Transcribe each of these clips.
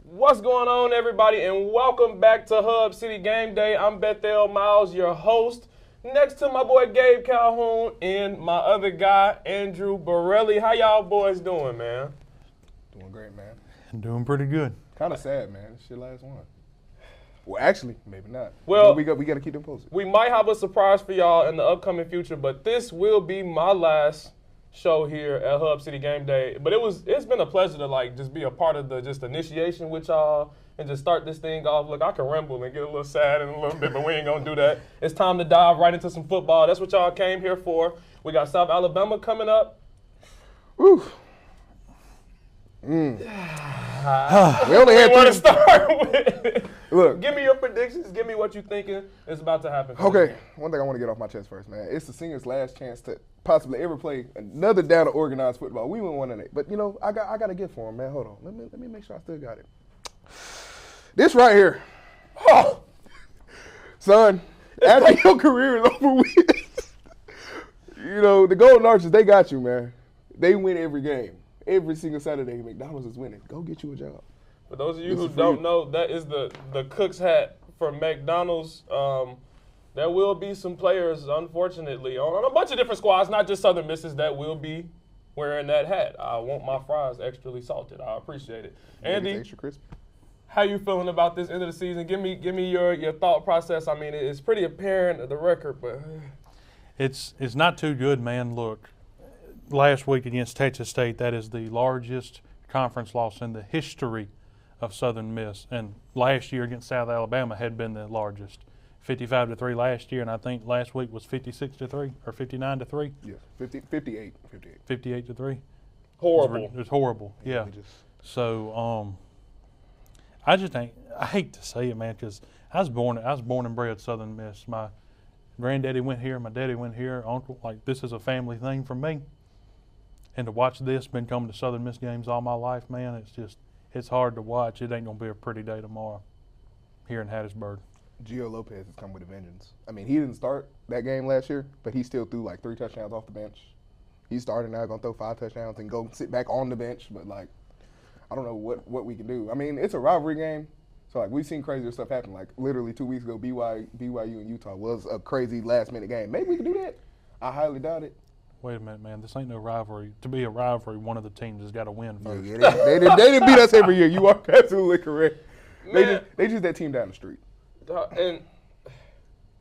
What's going on, everybody, and welcome back to Hub City Game Day. I'm Bethel Miles, your host. Next to my boy Gabe Calhoun and my other guy, Andrew Beverly. How y'all boys doing, man? Doing great, man. Doing pretty good. Kind of sad, man. This shit last one. Well, actually, maybe not. Well, we got to keep them posted. We might have a surprise for y'all in the upcoming future, but this will be my last show here at Hub City Game Day. But it's been a pleasure to just be a part of the initiation with y'all and just start this thing off. Look, I can ramble and get a little sad in a little bit, but we ain't gonna do that. It's time to dive right into some football. That's what y'all came here for. We got South Alabama coming up. Woo. We only want to start with. Look, give me your predictions. Give me what you thinking is about to happen. Okay, one thing I want to get off my chest first, man. It's the seniors' last chance to possibly ever play another down to organized football. We went 1-8, but I got a gift for them, man. Hold on, let me make sure I still got it. This right here, oh, son. After your career is over with, the Golden Arches, they got you, man. They win every game. Every single Saturday, McDonald's is winning. Go get you a job. For those of you who don't know, that is the cook's hat for McDonald's. There will be some players, unfortunately, on a bunch of different squads, not just Southern Misses, that will be wearing that hat. I want my fries extra salted. I appreciate it. Andy, extra crispy. How you feeling about this end of the season? Give me your thought process. I mean, it's pretty apparent of the record, but it's not too good, man. Look. Last week against Texas State, that is the largest conference loss in the history of Southern Miss. And last year against South Alabama had been the largest. 55-3 last year, and I think last week was 56-3 or 59-3. Yeah, 58. 58-3. Horrible. It was horrible. Yeah. So I hate to say it, man, because I was born and bred Southern Miss. My granddaddy went here, my daddy went here, uncle. This is a family thing for me. And to watch this, been coming to Southern Miss games all my life, man, it's hard to watch. It ain't going to be a pretty day tomorrow here in Hattiesburg. Gio Lopez has come with a vengeance. I mean, he didn't start that game last year, but he still threw 3 touchdowns off the bench. He's starting now, going to throw 5 touchdowns and go sit back on the bench. But, I don't know what we can do. I mean, it's a rivalry game. So, we've seen crazier stuff happen. Literally 2 weeks ago, BYU and Utah was a crazy last-minute game. Maybe we can do that. I highly doubt it. Wait a minute, man. This ain't no rivalry. To be a rivalry, one of the teams has got to win first. Yeah, they didn't beat us every year. You are absolutely correct. Man, they just that team down the street. And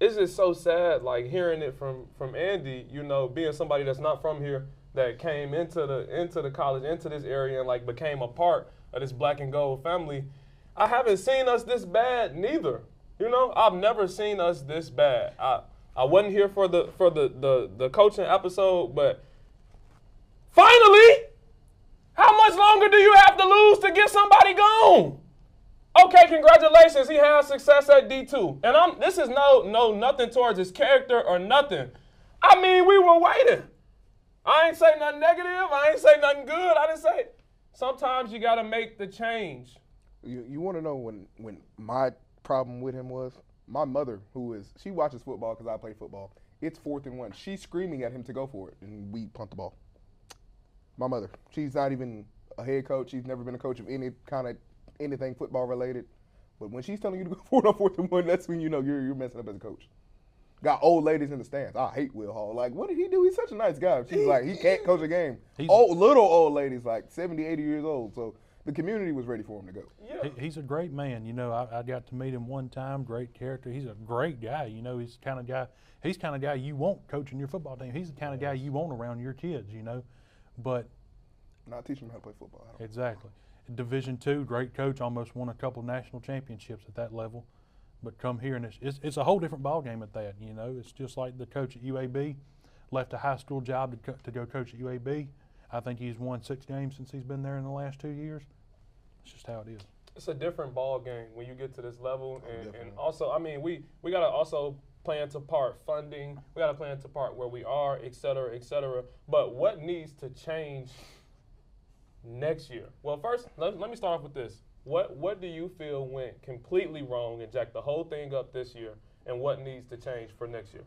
it's just so sad, hearing it from Andy. Being somebody that's not from here, that came into the college, into this area, and became a part of this black and gold family. I haven't seen us this bad neither. I've never seen us this bad. I wasn't here for the coaching episode, but finally, how much longer do you have to lose to get somebody gone? Okay, congratulations. He has success at D2. And this is no nothing towards his character or nothing. I mean, we were waiting. I ain't say nothing negative. I ain't say nothing good. I didn't say sometimes you got to make the change. You want to know when my problem with him was? My mother, she watches football because I play football. It's 4th and 1. She's screaming at him to go for it, and we punt the ball. My mother, she's not even a head coach. She's never been a coach of any kind of anything football related. But when she's telling you to go for it on 4th and 1, that's when you know you're messing up as a coach. Got old ladies in the stands. I hate Will Hall. What did he do? He's such a nice guy. She's he can't coach a game. Little old ladies, 70, 80 years old. So the community was ready for him to go. Yeah. He's a great man. I got to meet him one time. Great character. He's a great guy. He's the kind of guy. He's the kind of guy you want coaching your football team. He's the kind of guy you want around your kids. But not teaching them how to play football. Exactly. Division II, great coach. Almost won a couple of national championships at that level. But come here and it's a whole different ball game at that. It's just like the coach at UAB left a high school job to go coach at UAB. I think he's won 6 games since he's been there in the last 2 years. It's just how it is. It's a different ball game when you get to this level, and also, I mean, we gotta also play into part funding. We gotta play into part where we are, et cetera, et cetera. But what needs to change next year? Well, first, let me start off with this. What do you feel went completely wrong and jacked the whole thing up this year, and what needs to change for next year?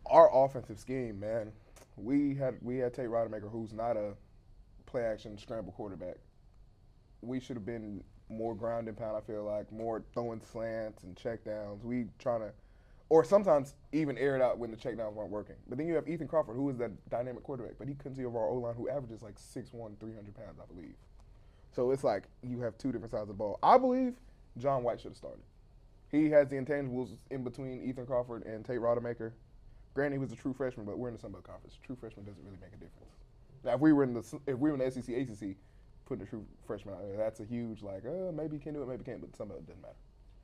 Our offensive scheme, man. We had Tate Rodemaker, who's not a play-action scramble quarterback. We should have been more ground and pound. I feel like more throwing slants and checkdowns. We trying to, or sometimes even air it out when the checkdowns weren't working. But then you have Ethan Crawford, who is that dynamic quarterback, but he couldn't see over our O-line, who averages like 6'1", 300 pounds, I believe. So it's like you have two different sides of the ball. I believe John White should have started. He has the intangibles in between Ethan Crawford and Tate Rodemaker. Granted, he was a true freshman, but we're in the Sun Belt Conference. True freshman doesn't really make a difference. Now, if we were in the SEC, ACC, putting a true freshman out there, that's a huge maybe he can do it, maybe he can't, but Sun Belt doesn't matter.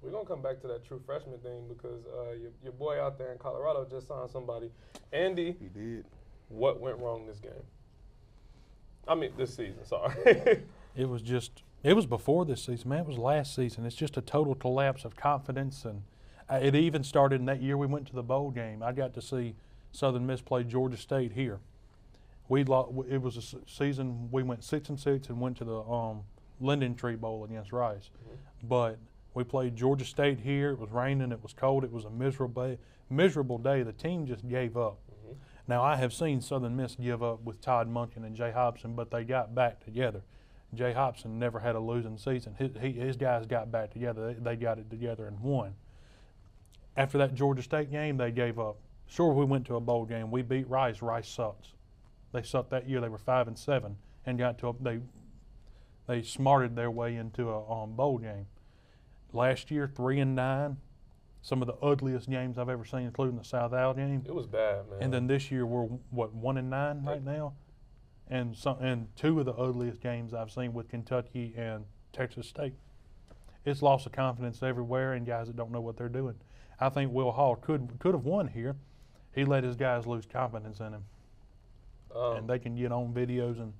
We're going to come back to that true freshman thing because your boy out there in Colorado just signed somebody. Andy. He did. What went wrong this game? I mean, this season, sorry. It was before this season, man. It was last season. It's just a total collapse of confidence. And it even started in that year we went to the bowl game. I got to see Southern Miss play Georgia State here. It was a season we went 6-6 and went to the Linden Tree Bowl against Rice. Mm-hmm. But we played Georgia State here. It was raining. It was cold. It was a miserable day. The team just gave up. Mm-hmm. Now, I have seen Southern Miss give up with Todd Monken and Jay Hobson, but they got back together. Jay Hobson never had a losing season. His guys got back together. They got it together and won. After that Georgia State game, they gave up. Sure, we went to a bowl game. We beat Rice. Rice sucks. They sucked that year. They were 5-7 and got to they smarted their way into a bowl game. Last year, 3-9. Some of the ugliest games I've ever seen, including the South Al game. It was bad, man. And then this year we're 1-9 right now. And two of the ugliest games I've seen with Kentucky and Texas State. It's loss of confidence everywhere and guys that don't know what they're doing. I think Will Hall could have won here. He let his guys lose confidence in him. And they can get on videos and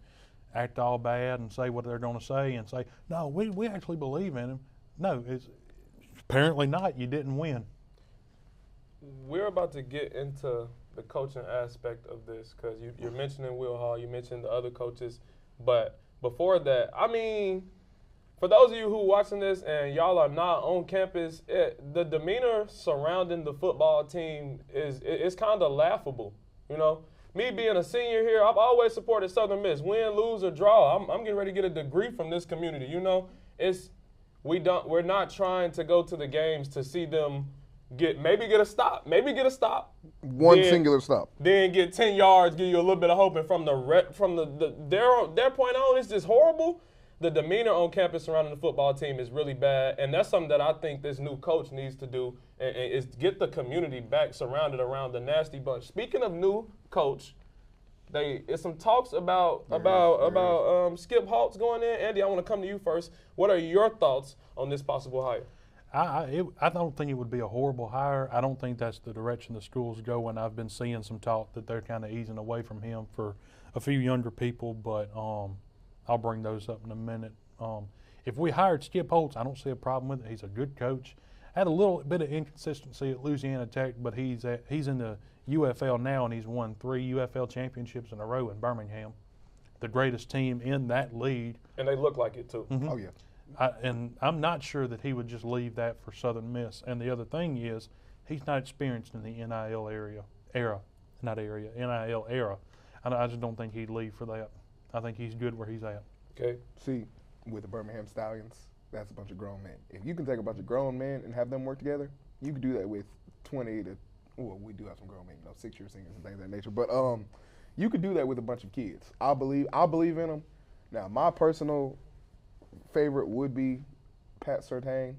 act all bad and say what they're going to say and say, no, we actually believe in him. No, it's apparently not. You didn't win. We're about to get into the coaching aspect of this because you're mentioning Will Hall, you mentioned the other coaches, but before that, I mean, for those of you who are watching this and y'all are not on campus, the demeanor surrounding the football team is kind of laughable. You know, me being a senior here, I've always supported Southern Miss, win, lose, or draw. I'm getting ready to get a degree from this community. You know, we're not trying to go to the games to see them get a stop, singular stop. Then get 10 yards, give you a little bit of hope, and from their point on, it's just horrible. The demeanor on campus surrounding the football team is really bad, and that's something that I think this new coach needs to do, and is get the community back surrounded around the nasty bunch. Speaking of new coach, it's some talks about Skip Holtz going in. Andy, I want to come to you first. What are your thoughts on this possible hire? I don't think it would be a horrible hire. I don't think that's the direction the school's going. I've been seeing some talk that they're kind of easing away from him for a few younger people, but I'll bring those up in a minute. If we hired Skip Holtz, I don't see a problem with it. He's a good coach. Had a little bit of inconsistency at Louisiana Tech, but he's in the UFL now, and he's won 3 UFL championships in a row in Birmingham, the greatest team in that league. And they look like it too. Mm-hmm. Oh yeah. And I'm not sure that he would just leave that for Southern Miss. And the other thing is, he's not experienced in the NIL era. I just don't think he'd leave for that. I think he's good where he's at. Okay. See, with the Birmingham Stallions, that's a bunch of grown men. If you can take a bunch of grown men and have them work together, you can do that with 20 to, well, we do have some grown men, 6-year seniors and things of that nature. But you could do that with a bunch of kids. I believe in them. Now, my personal favorite would be Pat Surtain,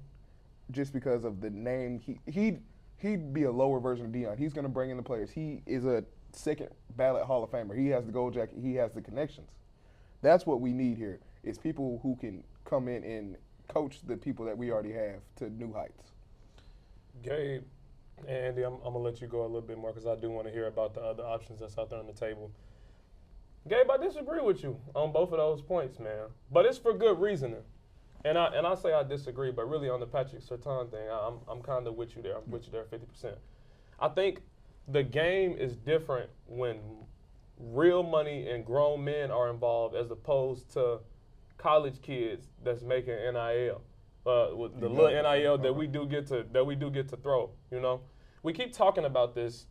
just because of the name. He'd be a lower version of Dion. He's going to bring in the players. He is a second ballot Hall of Famer. He has the gold jacket. He has the connections. That's what we need here, is people who can come in and coach the people that we already have to new heights. Gabe, Andy, I'm going to let you go a little bit more because I do want to hear about the other options that's out there on the table. Gabe, I disagree with you on both of those points, man. But it's for good reasoning. And I say I disagree, but really on the Patrick Surtain thing, I'm kind of with you there. I'm with you there 50%. I think the game is different when real money and grown men are involved as opposed to college kids that's making NIL. With the little NIL that we do get to throw, you know. We keep talking about this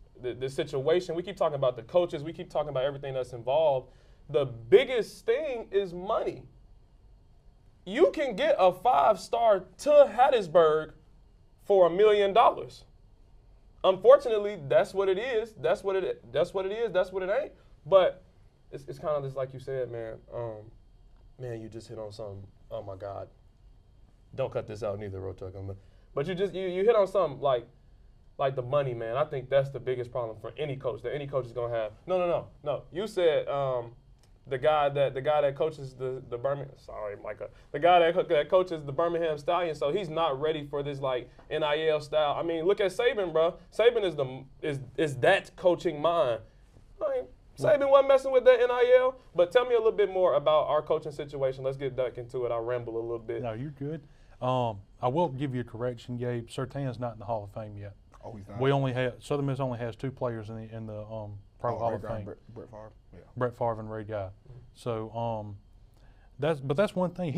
situation. We keep talking about the coaches. We keep talking about everything that's involved. The biggest thing is money. you can get a 5-star to Hattiesburg for $1 million. Unfortunately, that's what it is. That's what it is. That's what it ain't. But it's kind of just like you said, man. Man, you just hit on something. Oh my God. Don't cut this out neither, Rochak. But you hit on something like the money, man. I think that's the biggest problem for any coach that any coach is gonna have. No. You said the guy that coaches the Birmingham. Sorry, Micah. The guy that coaches the Birmingham Stallions. So he's not ready for this like NIL style. I mean, look at Saban, bro. Saban is that coaching mind. Like, Saban wasn't messing with that NIL. But tell me a little bit more about our coaching situation. Let's get back into it. I'll ramble a little bit. No, you're good. I will give you a correction, Gabe. Surtain's not in the Hall of Fame yet. Oh, he's not. We only have Southern Miss only has 2 players in the Pro Hall of Fame. Brett Favre. Yeah. Brett Favre and Ray Guy. So that's one thing.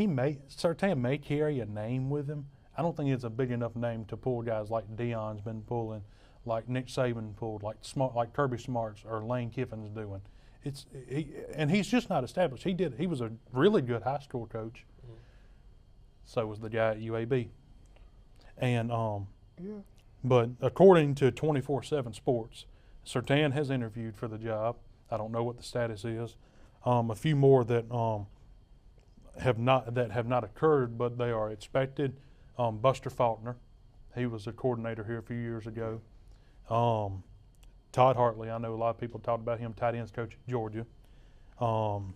Surtain may carry a name with him. I don't think it's a big enough name to pull guys like Deion's been pulling, like Nick Saban pulled, like Kirby Smart's or Lane Kiffin's doing. And he's just not established. He was a really good high school coach. Mm-hmm. So was the guy at UAB. And but according to 24/7 Sports, Surtain has interviewed for the job. I don't know what the status is. A few more that have not occurred, but they are expected. Buster Faulkner, he was a coordinator here a few years ago. Todd Hartley, I know a lot of people talked about him, tight ends coach at Georgia.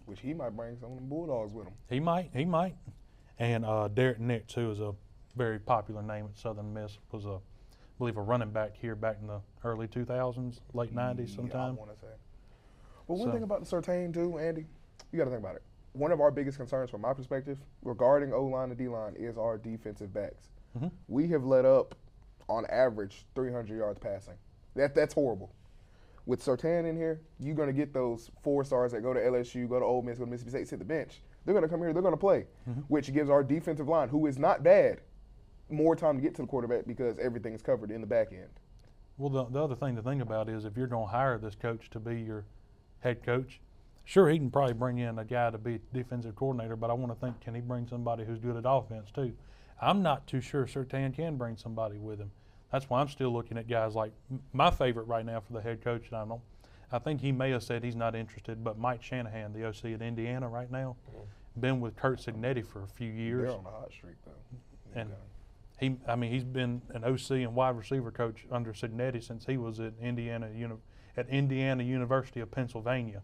Which he might bring some of them Bulldogs with him. He might. And Derek Nix, who is a very popular name at Southern Miss, was I believe a running back here back in the early 2000s, late 90s sometime. I want to say. Well, one thing about the Surtain too, Andy, you got to think about it. One of our biggest concerns from my perspective regarding O-line and D-line is our defensive backs. Mm-hmm. We have let up, on average, 300 yards passing. That's horrible. With Surtain in here, you're going to get those 4-stars that go to LSU, go to Ole Miss, go to Mississippi State, sit the bench. They're going to come here, they're going to play, which gives our defensive line, who is not bad, more time to get to the quarterback because everything is covered in the back end. Well, the other thing to think about is if you're going to hire this coach to be your head coach, sure, he can probably bring in a guy to be defensive coordinator, but I want to think, can he bring somebody who's good at offense too? I'm not too sure Surtain can bring somebody with him. That's why I'm still looking at guys like my favorite right now for the head coach. And I think he may have said he's not interested, but Mike Shanahan, the OC at Indiana right now, been with Kurt Signetti for a few years. They're on a hot streak though. And he's been an OC and wide receiver coach under Signetti since he was at Indiana University of Pennsylvania.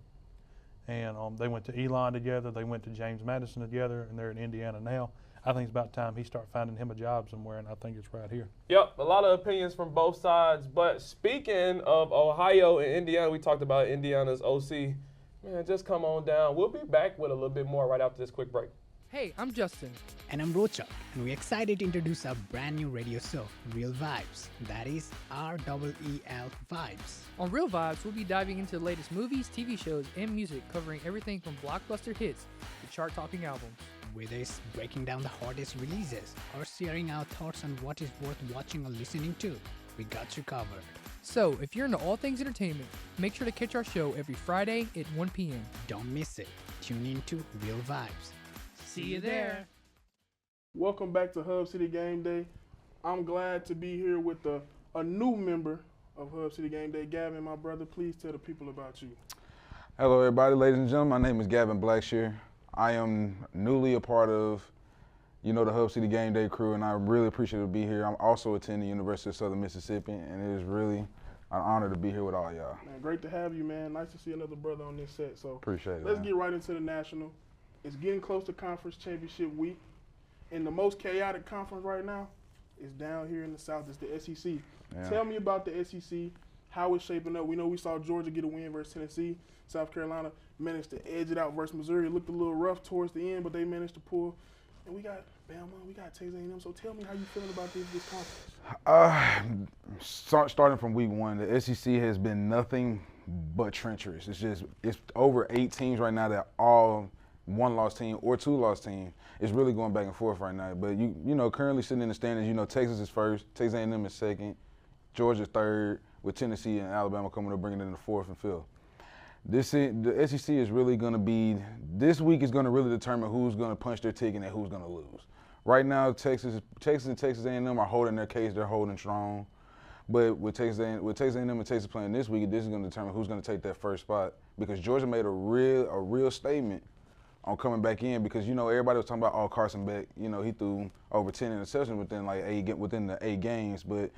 And they went to Elon together. They went to James Madison together, and they're in Indiana now. I think it's about time he start finding him a job somewhere, and I think it's right here. Yep, a lot of opinions from both sides. But speaking of Ohio and Indiana, we talked about Indiana's OC. Man, just come on down. We'll be back with a little bit more right after this quick break. Hey, I'm Justin. And I'm Rochak, and we're excited to introduce our brand new radio show, Real Vibes. That is REEL Vibes. On Real Vibes, we'll be diving into the latest movies, TV shows, and music, covering everything from blockbuster hits to chart-topping albums. Whether it's breaking down the hottest releases or sharing our thoughts on what is worth watching or listening to, we got you covered. So, if you're into all things entertainment, make sure to catch our show every Friday at 1 p.m. Don't miss it. Tune in to Real Vibes. See you there. Welcome back to Hub City Game Day. I'm glad to be here with a new member of Hub City Game Day. Gavin, my brother, please tell the people about you. Hello, everybody, ladies and gentlemen. My name is Gavin Blackshear. I am newly a part of, the Hub City Game Day crew, and I'm really appreciative to be here. I'm also attending the University of Southern Mississippi, and it is really an honor to be here with all y'all. Man, great to have you, man. Nice to see another brother on this set. So appreciate it. Let's get right into the National. It's getting close to Conference Championship week, and the most chaotic conference right now is down here in the South. It's the SEC. Yeah. Tell me about the SEC, how it's shaping up. We know we saw Georgia get a win versus Tennessee. South Carolina managed to edge it out versus Missouri. It looked a little rough towards the end, but they managed to pull. And we got Bama, we got Texas A&M. So tell me how you feeling about this conference. Starting from week one, the SEC has been nothing but treacherous. It's over 8 teams right now that all one-loss team or two-loss team. It's really going back and forth right now. But currently sitting in the standings, Texas is first, Texas A&M is second, Georgia third, with Tennessee and Alabama coming to bring it in the fourth and fifth. The SEC is really going to be, this week is going to really determine who's going to punch their ticket and who's going to lose. Right now, Texas and Texas A&M are holding their case. They're holding strong. But with Texas A&M and Texas playing this week, this is going to determine who's going to take that first spot, because Georgia made a real statement on coming back in, because, you know, everybody was talking about, oh, Carson Beck, you know, he threw over 10 interceptions within the 8 games. But,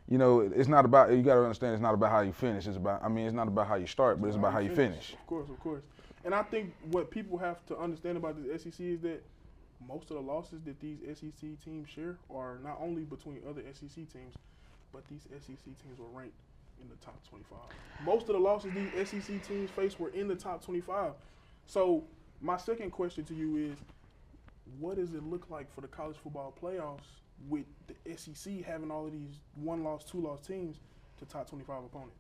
you know, it's not about, you got to understand, it's not about how you finish. It's not about how you start, but it's about how you finish. Of course. And I think what people have to understand about the SEC is that most of the losses that these SEC teams share are not only between other SEC teams, but these SEC teams were ranked in the top 25. Most of the losses these SEC teams faced were in the top 25. So my second question to you is, what does it look like for the college football playoffs with the SEC having all of these 1-loss, 2-loss teams to top 25 opponents?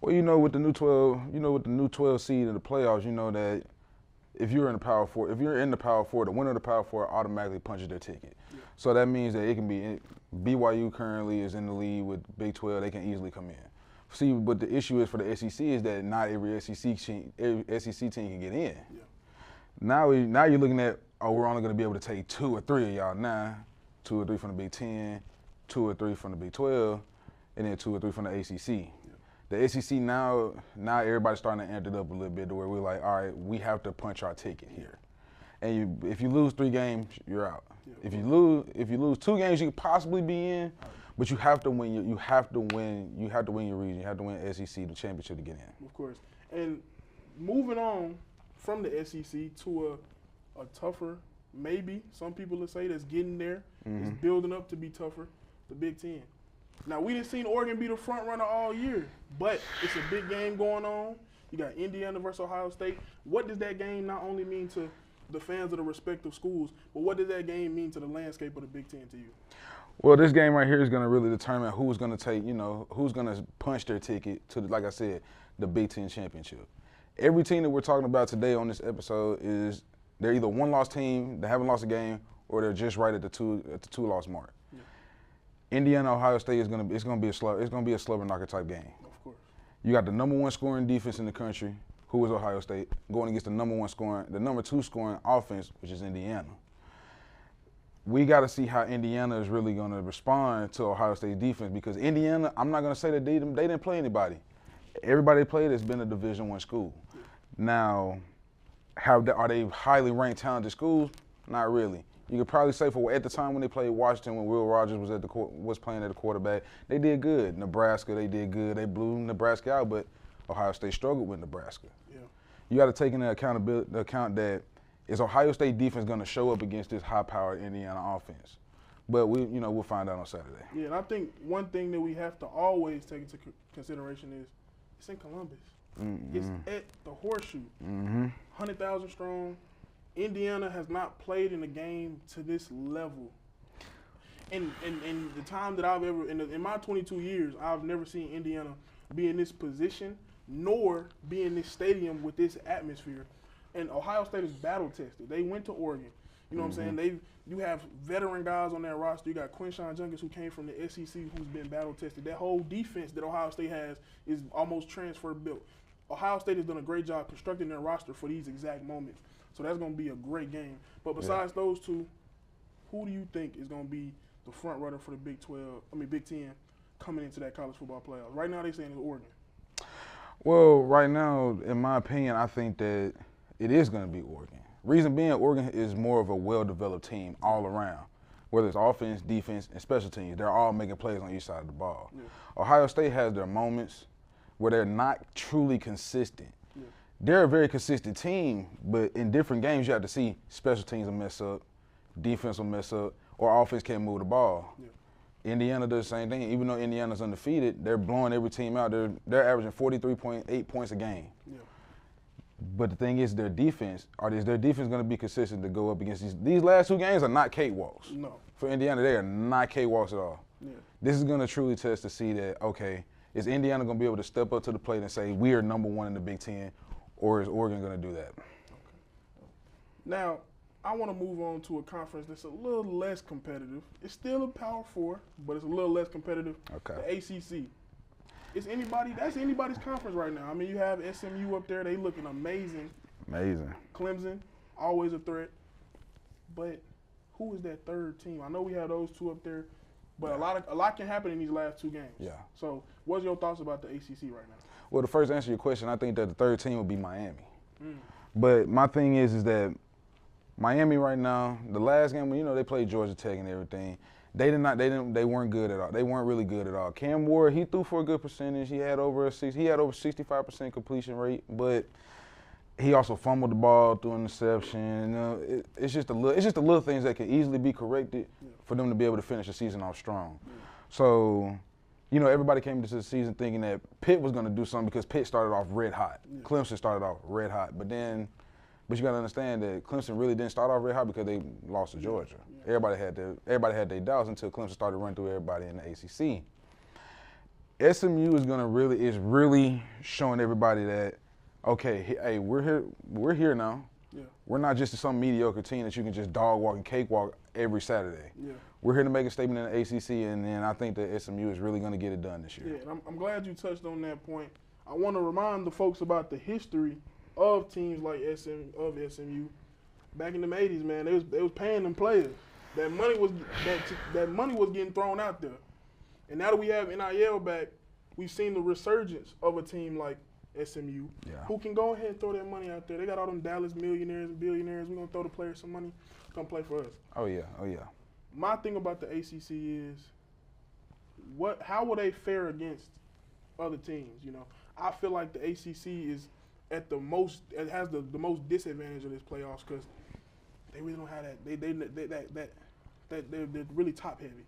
Well, you know, with the new 12 seed in the playoffs, you know that if you're in the Power Four, the winner of the Power Four automatically punches their ticket. Yeah. So that means that it can be, BYU currently is in the lead with Big 12, they can easily come in. See, but the issue is for the SEC is that not every SEC team can get in. Yeah. Now you're looking at, oh, we're only going to be able to take 2 or 3 of y'all now, 2 or 3 from the Big 10, 2 or 3 from the Big 12, and then 2 or 3 from the ACC. Yeah. The SEC now everybody's starting to amp it up a little bit to where we're like, all right, we have to punch our ticket here. And if you lose 3 games, you're out. Yeah. If you lose 2 games, you could possibly be in, but you have to win. You have to win your region. You have to win SEC, the championship, to get in. Of course. And moving on from the SEC to a tougher, maybe some people would say that's getting there, it's building up to be tougher, the Big Ten. Now, we didn't see Oregon be the front runner all year, but it's a big game going on. You got Indiana versus Ohio State. What does that game not only mean to the fans of the respective schools, but what does that game mean to the landscape of the Big Ten to you? Well, this game right here is going to really determine who's going to take, who's going to punch their ticket to, like I said, the Big Ten championship. Every team that we're talking about today on this episode they're either 1-loss team, they haven't lost a game, or they're just right at the 2-loss mark. Yeah. Indiana, Ohio State is going to be a slobber knocker type game. Of course. You got the number 1 scoring defense in the country, who is Ohio State, going against the number 2 scoring offense, which is Indiana. We got to see how Indiana is really going to respond to Ohio State's defense, because Indiana, I'm not going to say that they didn't play anybody. Everybody they played has been a Division I school. Now, are they highly ranked, talented schools? Not really. You could probably say at the time when they played Washington, when Will Rogers was playing at the quarterback, they did good. Nebraska, they did good. They blew Nebraska out, but Ohio State struggled with Nebraska. Yeah. You got to take into account that is Ohio State defense going to show up against this high-powered Indiana offense? But we'll find out on Saturday. Yeah, and I think one thing that we have to always take into consideration is it's in Columbus. Mm-hmm. It's at the Horseshoe. 100,000 strong. Indiana has not played in a game to this level. In the time that I've ever, in my 22 years, I've never seen Indiana be in this position, nor be in this stadium with this atmosphere. And Ohio State is battle tested. They went to Oregon. You know what I'm saying? You have veteran guys on that roster. You got Quinshawn Judkins, who came from the SEC, who's been battle tested. That whole defense that Ohio State has is almost transfer built. Ohio State has done a great job constructing their roster for these exact moments. So that's going to be a great game. But besides those two, who do you think is going to be the front runner for the Big 10 coming into that college football playoffs? Right now they're saying it's Oregon. Well, right now, in my opinion, I think that it is going to be Oregon. Reason being, Oregon is more of a well-developed team all around. Whether it's offense, defense, and special teams, they're all making plays on each side of the ball. Yeah. Ohio State has their moments where they're not truly consistent. Yeah. They're a very consistent team, but in different games you have to see special teams will mess up, defense will mess up, or offense can't move the ball. Yeah. Indiana does the same thing. Even though Indiana's undefeated, they're blowing every team out. They're averaging 43.8 points a game. Yeah. But the thing is, their defense going to be consistent to go up against these last 2 games are not cakewalks. No. For Indiana, they are not cakewalks at all. Yeah. This is going to truly test to see that, okay, is Indiana going to be able to step up to the plate and say, we are number 1 in the Big Ten, or is Oregon going to do that? Okay. Now, I want to move on to a conference that's a little less competitive. It's still a Power 4, but it's a little less competitive. Okay. The ACC. It's anybody. That's anybody's conference right now. I mean, you have SMU up there. They looking amazing. Amazing. Clemson, always a threat. But who is that third team? I know we have those two up there, but a lot can happen in these last two games. Yeah. So, what's your thoughts about the ACC right now? Well, to first answer your question, I think that the third team would be Miami. But my thing is that Miami right now, the last game, you know, they played Georgia Tech and everything. They weren't good at all. They weren't really good at all. Cam Ward, he threw for a good percentage. He had over 65% completion rate, but he also fumbled the ball through an interception. You know, it's just the little things that can easily be corrected for them to be able to finish the season off strong. So, you know, everybody came into the season thinking that Pitt was going to do something because Pitt started off red hot. Clemson started off red hot, but you got to understand that Clemson really didn't start off red hot because they lost to Georgia. Everybody had their doubts until Clemson started running through everybody in the ACC. SMU is really showing everybody that, okay, hey, we're here now. Yeah. We're not just some mediocre team that you can just dog walk and cakewalk every Saturday. Yeah. We're here to make a statement in the ACC, and then I think that SMU is really going to get it done this year. Yeah, and I'm glad you touched on that point. I want to remind the folks about the history of teams like SMU. Back in the 80s, man, they was paying them players. That money was getting thrown out there. And now that we have NIL back, we've seen the resurgence of a team like SMU, who can go ahead and throw that money out there. They got all them Dallas millionaires and billionaires. We're going to throw the players some money, come play for us. Oh, yeah. My thing about the ACC is, how will they fare against other teams? You know, I feel like the ACC is has the most disadvantage of this playoffs because they really don't have that. They're really top heavy.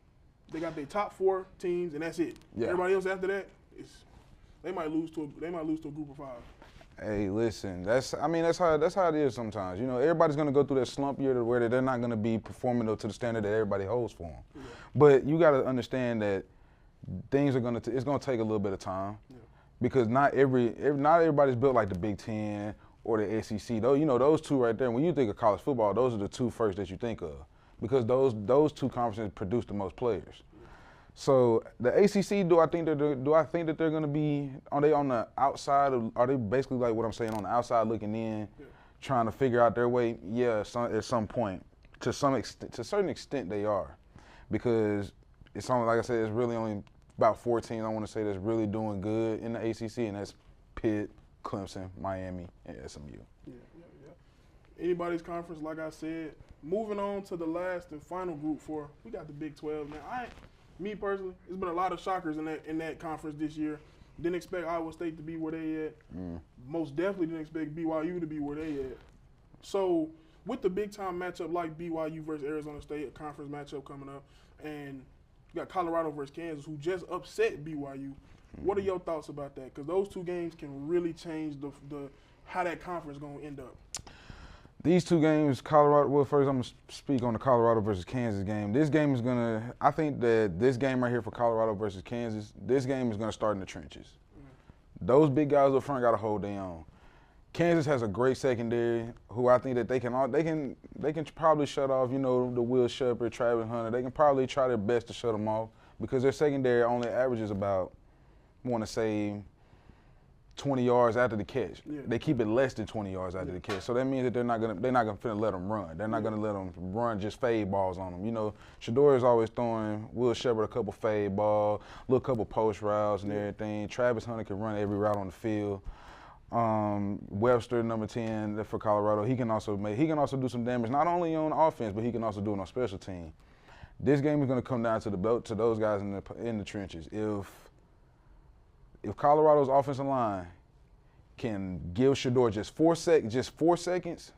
They got their top 4 teams and that's it. Yeah. Everybody else after that they might lose to a group of 5. Hey, listen, that's how it is sometimes. You know, everybody's gonna go through that slump year where they're not gonna be performing to the standard that everybody holds for them. Yeah. But you got to understand that it's gonna take a little bit of time because not everybody's built like the Big Ten or the SEC. Though, you know, those two right there. When you think of college football, those are the two first that you think of because those two conferences produce the most players. So the ACC, do I think that they're going to be? Are they on the outside? Are they basically like what I'm saying on the outside looking in, trying to figure out their way? Yeah, at some point, to a certain extent, they are, because it's only, like I said, it's really only about 14. I want to say that's really doing good in the ACC, and that's Pitt, Clemson, Miami, and SMU. Yeah. Anybody's conference, like I said. Moving on to the last and final group 4, we got the Big 12 now. Me personally, there's been a lot of shockers in that conference this year. Didn't expect Iowa State to be where they at. Most definitely didn't expect BYU to be where they at. So with the big time matchup like BYU versus Arizona State, a conference matchup coming up, and you got Colorado versus Kansas, who just upset BYU. What are your thoughts about that? Because those two games can really change the how that conference is going to end up. These two games, Colorado, well, first I'm going to speak on the Colorado versus Kansas game. This game is going to, I think that this game right here for Colorado versus Kansas, this game is going to start in the trenches. Those big guys up front got to hold their own. Kansas has a great secondary who I think that they can probably shut off, you know, the Will Shepard, Travis Hunter. They can probably try their best to shut them off because their secondary only averages about, I want to say, 20 yards after the catch. Yeah. They keep it less than 20 yards after the catch. So that means that they're not gonna finna let them run. They're not gonna let them run just fade balls on them. You know, Shedeur is always throwing Will Shepard a couple fade balls, a little couple post routes and everything. Travis Hunter can run every route on the field. Webster, number 10 for Colorado, he can also do some damage not only on offense, but he can also do it on special team. This game is gonna come down to those guys in the trenches. If Colorado's offensive line can give Shedeur just 4 seconds,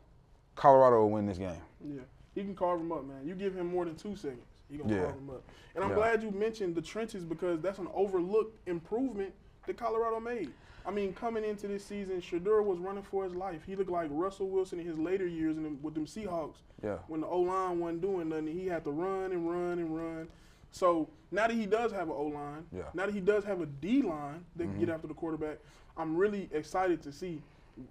Colorado will win this game. Yeah, he can carve him up, man. You give him more than 2 seconds, he gonna carve him up. And I'm glad you mentioned the trenches because that's an overlooked improvement that Colorado made. I mean, coming into this season, Shedeur was running for his life. He looked like Russell Wilson in his later years with them Seahawks. Yeah. When the O-line wasn't doing nothing, he had to run and run and run. So now that he does have an O-line, now that he does have a D-line that can get after the quarterback, I'm really excited to see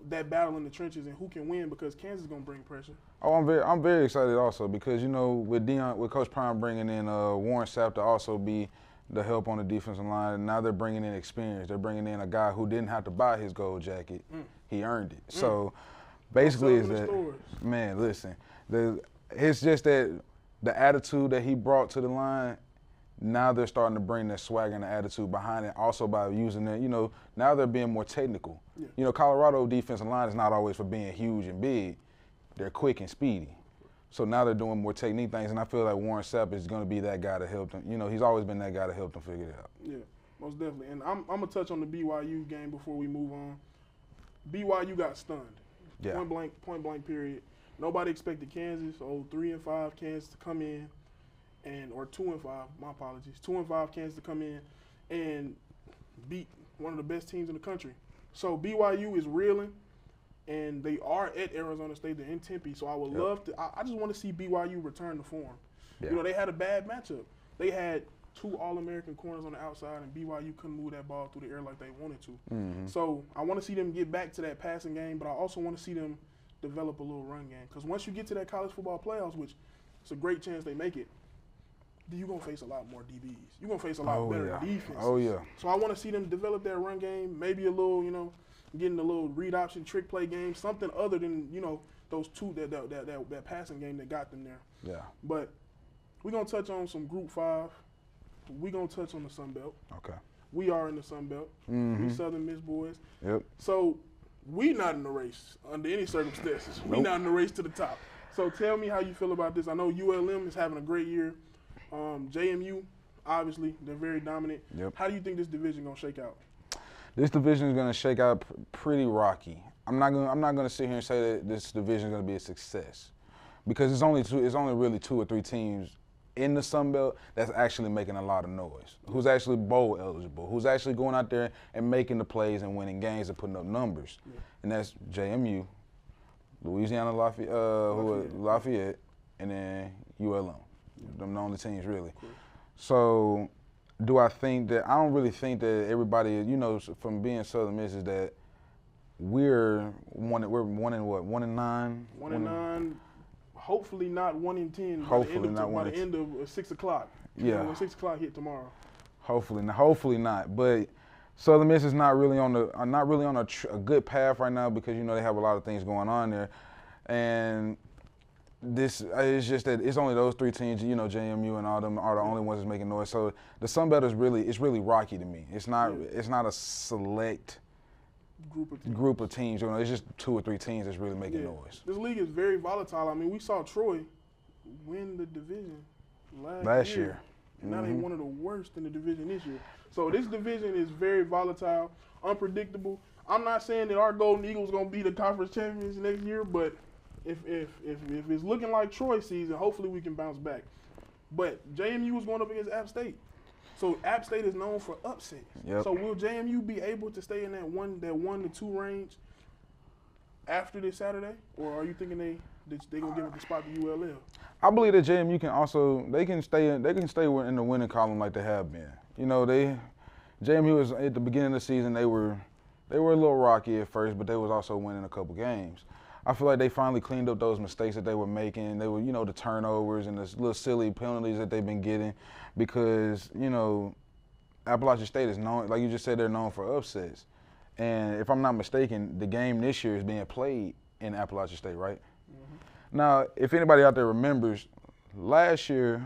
that battle in the trenches and who can win because Kansas is going to bring pressure. Oh, I'm very excited also because, you know, with Coach Prime bringing in Warren Sapp to also be the help on the defensive line. And now they're bringing in experience. They're bringing in a guy who didn't have to buy his gold jacket. He earned it. So basically is that, man, listen, it's just that the attitude that he brought to the line, now they're starting to bring that swag and the attitude behind it, also by using it, now they're being more technical. Colorado defensive line is not always for being huge and big. They're quick and speedy. So now they're doing more technique things, and I feel like Warren Sapp is going to be that guy to help them. He's always been that guy to help them figure it out. Yeah, most definitely. And I'm going to touch on the BYU game before we move on. BYU got stunned. Yeah. Point blank period. Nobody expected Kansas, 3-5 Kansas to come in, or 2-5, my apologies, 2-5 Kansas to come in and beat one of the best teams in the country. So BYU is reeling, and they are at Arizona State. They're in Tempe, so I would love to. I just want to see BYU return to form. Yeah. They had a bad matchup. They had 2 All-American corners on the outside, and BYU couldn't move that ball through the air like they wanted to. So I want to see them get back to that passing game, but I also want to see them develop a little run game. Because once you get to that college football playoffs, which it's a great chance they make it, you're going to face a lot more DBs. You're going to face a lot better defenses. Oh, yeah. So I want to see them develop that run game, maybe a little, getting a little read option, trick play game, something other than, those 2, that passing game that got them there. Yeah. But we're going to touch on some Group 5. We're going to touch on the Sun Belt. Okay. We are in the Sun Belt. We Southern Miss boys. Yep. So we not in the race under any circumstances. We not in the race to the top. So tell me how you feel about this. I know ULM is having a great year. JMU, obviously, they're very dominant. Yep. How do you think this division going to shake out? This division is going to shake out pretty rocky. I'm not going to sit here and say that this division is going to be a success, because it's only really 2 or 3 teams in the Sun Belt that's actually making a lot of noise, who's actually bowl eligible, who's actually going out there and making the plays and winning games and putting up numbers. And that's JMU, Louisiana Lafayette, and then ULM. Them the only teams really. So do I think that – I don't really think that everybody, from being Southern Miss, is that we're 1-9? 1-9. Hopefully not 1-10. Hopefully not by the end of 6 o'clock. Yeah. When 6 o'clock hit tomorrow. Hopefully not. But Southern Miss is not really on a good path right now, because they have a lot of things going on there, and this it's just that it's only those 3 teams. JMU and all them are the only ones that's making noise. So the Sun Belt is really rocky to me. It's not a select group of teams. It's just 2 or 3 teams that's really making noise. This league is very volatile. I mean, we saw Troy win the division last year. And now they're one of the worst in the division this year. So this division is very volatile, unpredictable. I'm not saying that our Golden Eagles going to be the conference champions next year, but if it's looking like Troy's season, hopefully we can bounce back. But JMU is going up against App State. So App State is known for upsets. Yep. So will JMU be able to stay in that 1 to 2 range after this Saturday, or are you thinking they gonna give it the spot to ULM? I believe that JMU can also stay in the winning column like they have been. JMU was at the beginning of the season, they were a little rocky at first, but they was also winning a couple games. I feel like they finally cleaned up those mistakes that they were making. They were, the turnovers and the little silly penalties that they've been getting, because, Appalachian State is known, like you just said, they're known for upsets. And if I'm not mistaken, the game this year is being played in Appalachian State, right? Now, if anybody out there remembers, last year,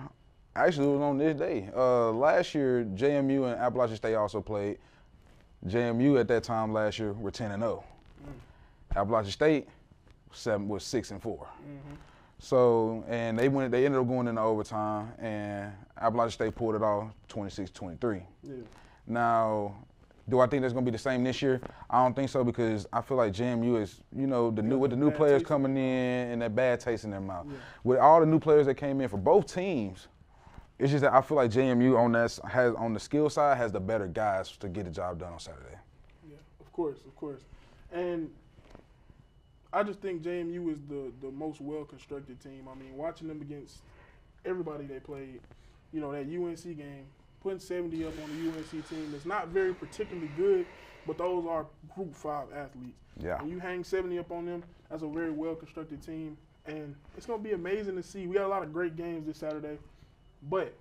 actually it was on this day, last year JMU and Appalachian State also played. JMU at that time last year were 10-0. Appalachian State was 6-4. So, and they ended up going into overtime, and Appalachian State pulled it off 26-23. Yeah. Now, do I think that's going to be the same this year? I don't think so, because I feel like JMU is, with the new players coming in and that bad taste in their mouth. Yeah. With all the new players that came in for both teams, it's just that I feel like JMU on the skill side has the better guys to get the job done on Saturday. Yeah, of course. And I just think JMU is the most well-constructed team. I mean, watching them against everybody they played, that UNC game, putting 70 up on the UNC team, it's not very particularly good, but those are Group 5 athletes. Yeah. When you hang 70 up on them, that's a very well-constructed team. And it's going to be amazing to see. We got a lot of great games this Saturday, but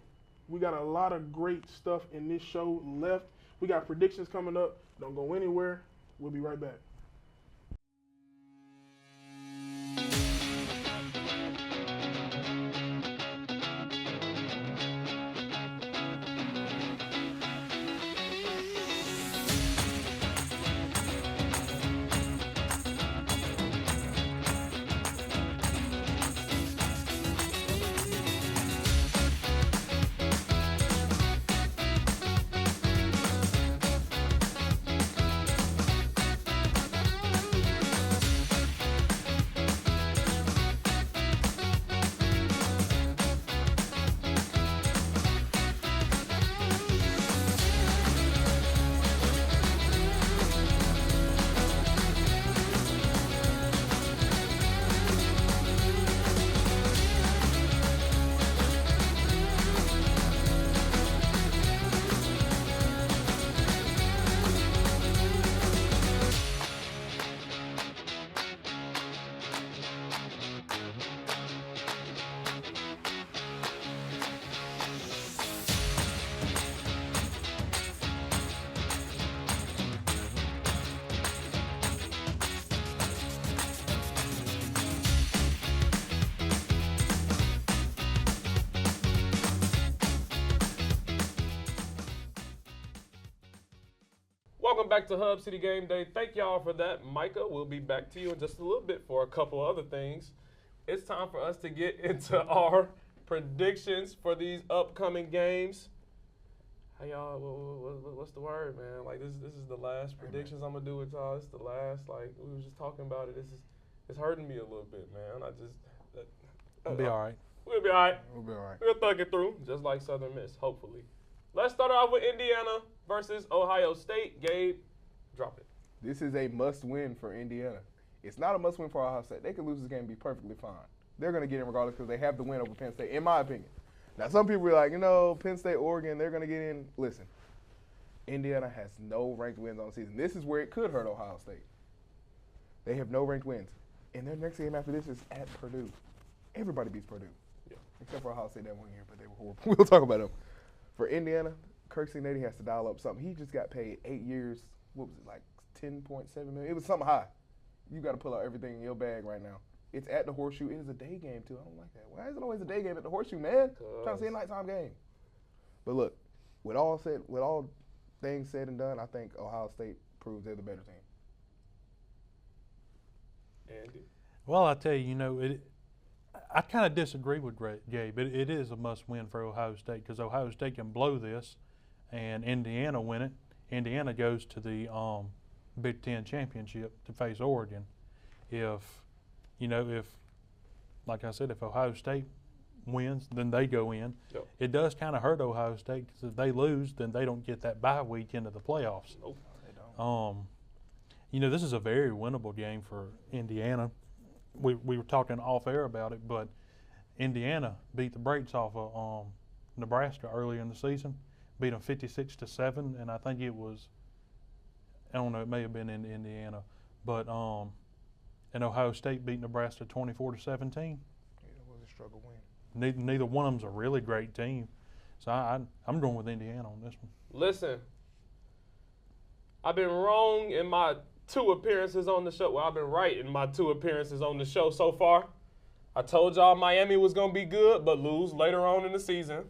We got a lot of great stuff in this show left. We got predictions coming up. Don't go anywhere. We'll be right back. Welcome back to Hub City Game Day. Thank y'all for that. Micah, we'll be back to you in just a little bit for a couple other things. It's time for us to get into our predictions for these upcoming games. Hey y'all, what's the word, man? Like this is the last predictions I'm gonna do with y'all. It's the last. Like we were just talking about it. It's hurting me a little bit, man. We'll be all right. We'll be all right. We'll be all right. We'll thug it through, just like Southern Miss, hopefully. Let's start off with Indiana versus Ohio State. Gabe, drop it. This is a must-win for Indiana. It's not a must-win for Ohio State. They could lose this game and be perfectly fine. They're going to get in regardless because they have the win over Penn State, in my opinion. Now, some people are like, Penn State, Oregon, they're going to get in. Listen, Indiana has no ranked wins on the season. This is where it could hurt Ohio State. They have no ranked wins. And their next game after this is at Purdue. Everybody beats Purdue. Yeah. Except for Ohio State that 1 year, but they were horrible. We'll talk about them. For Indiana, Kirk Cignati has to dial up something. He just got paid 8 years, what was it, like $10.7 million? It was something high. You got to pull out everything in your bag right now. It's at the Horseshoe. It is a day game, too. I don't like that. Why is it always a day game at the Horseshoe, man? I'm trying to see a nighttime game. But look, with all things said and done, I think Ohio State proves they're the better team. Andy? Well, I tell you, I kind of disagree with Gabe. It is a must-win for Ohio State because Ohio State can blow this, and Indiana win it. Indiana goes to the Big Ten championship to face Oregon. If like I said, if Ohio State wins, then they go in. Yep. It does kind of hurt Ohio State because if they lose, then they don't get that bye week into the playoffs. Nope, they don't. This is a very winnable game for Indiana. We were talking off air about it, but Indiana beat the brakes off of Nebraska earlier in the season, beat them 56-7, and I think it was, I don't know, it may have been in Indiana, but and Ohio State beat Nebraska 24-17. Yeah, it was a struggle win. Neither one of them's a really great team, so I'm going with Indiana on this one. Listen, I've been wrong in my 2 appearances on the show. Well, I've been right in my 2 appearances on the show so far. I told y'all Miami was going to be good, but lose later on in the season.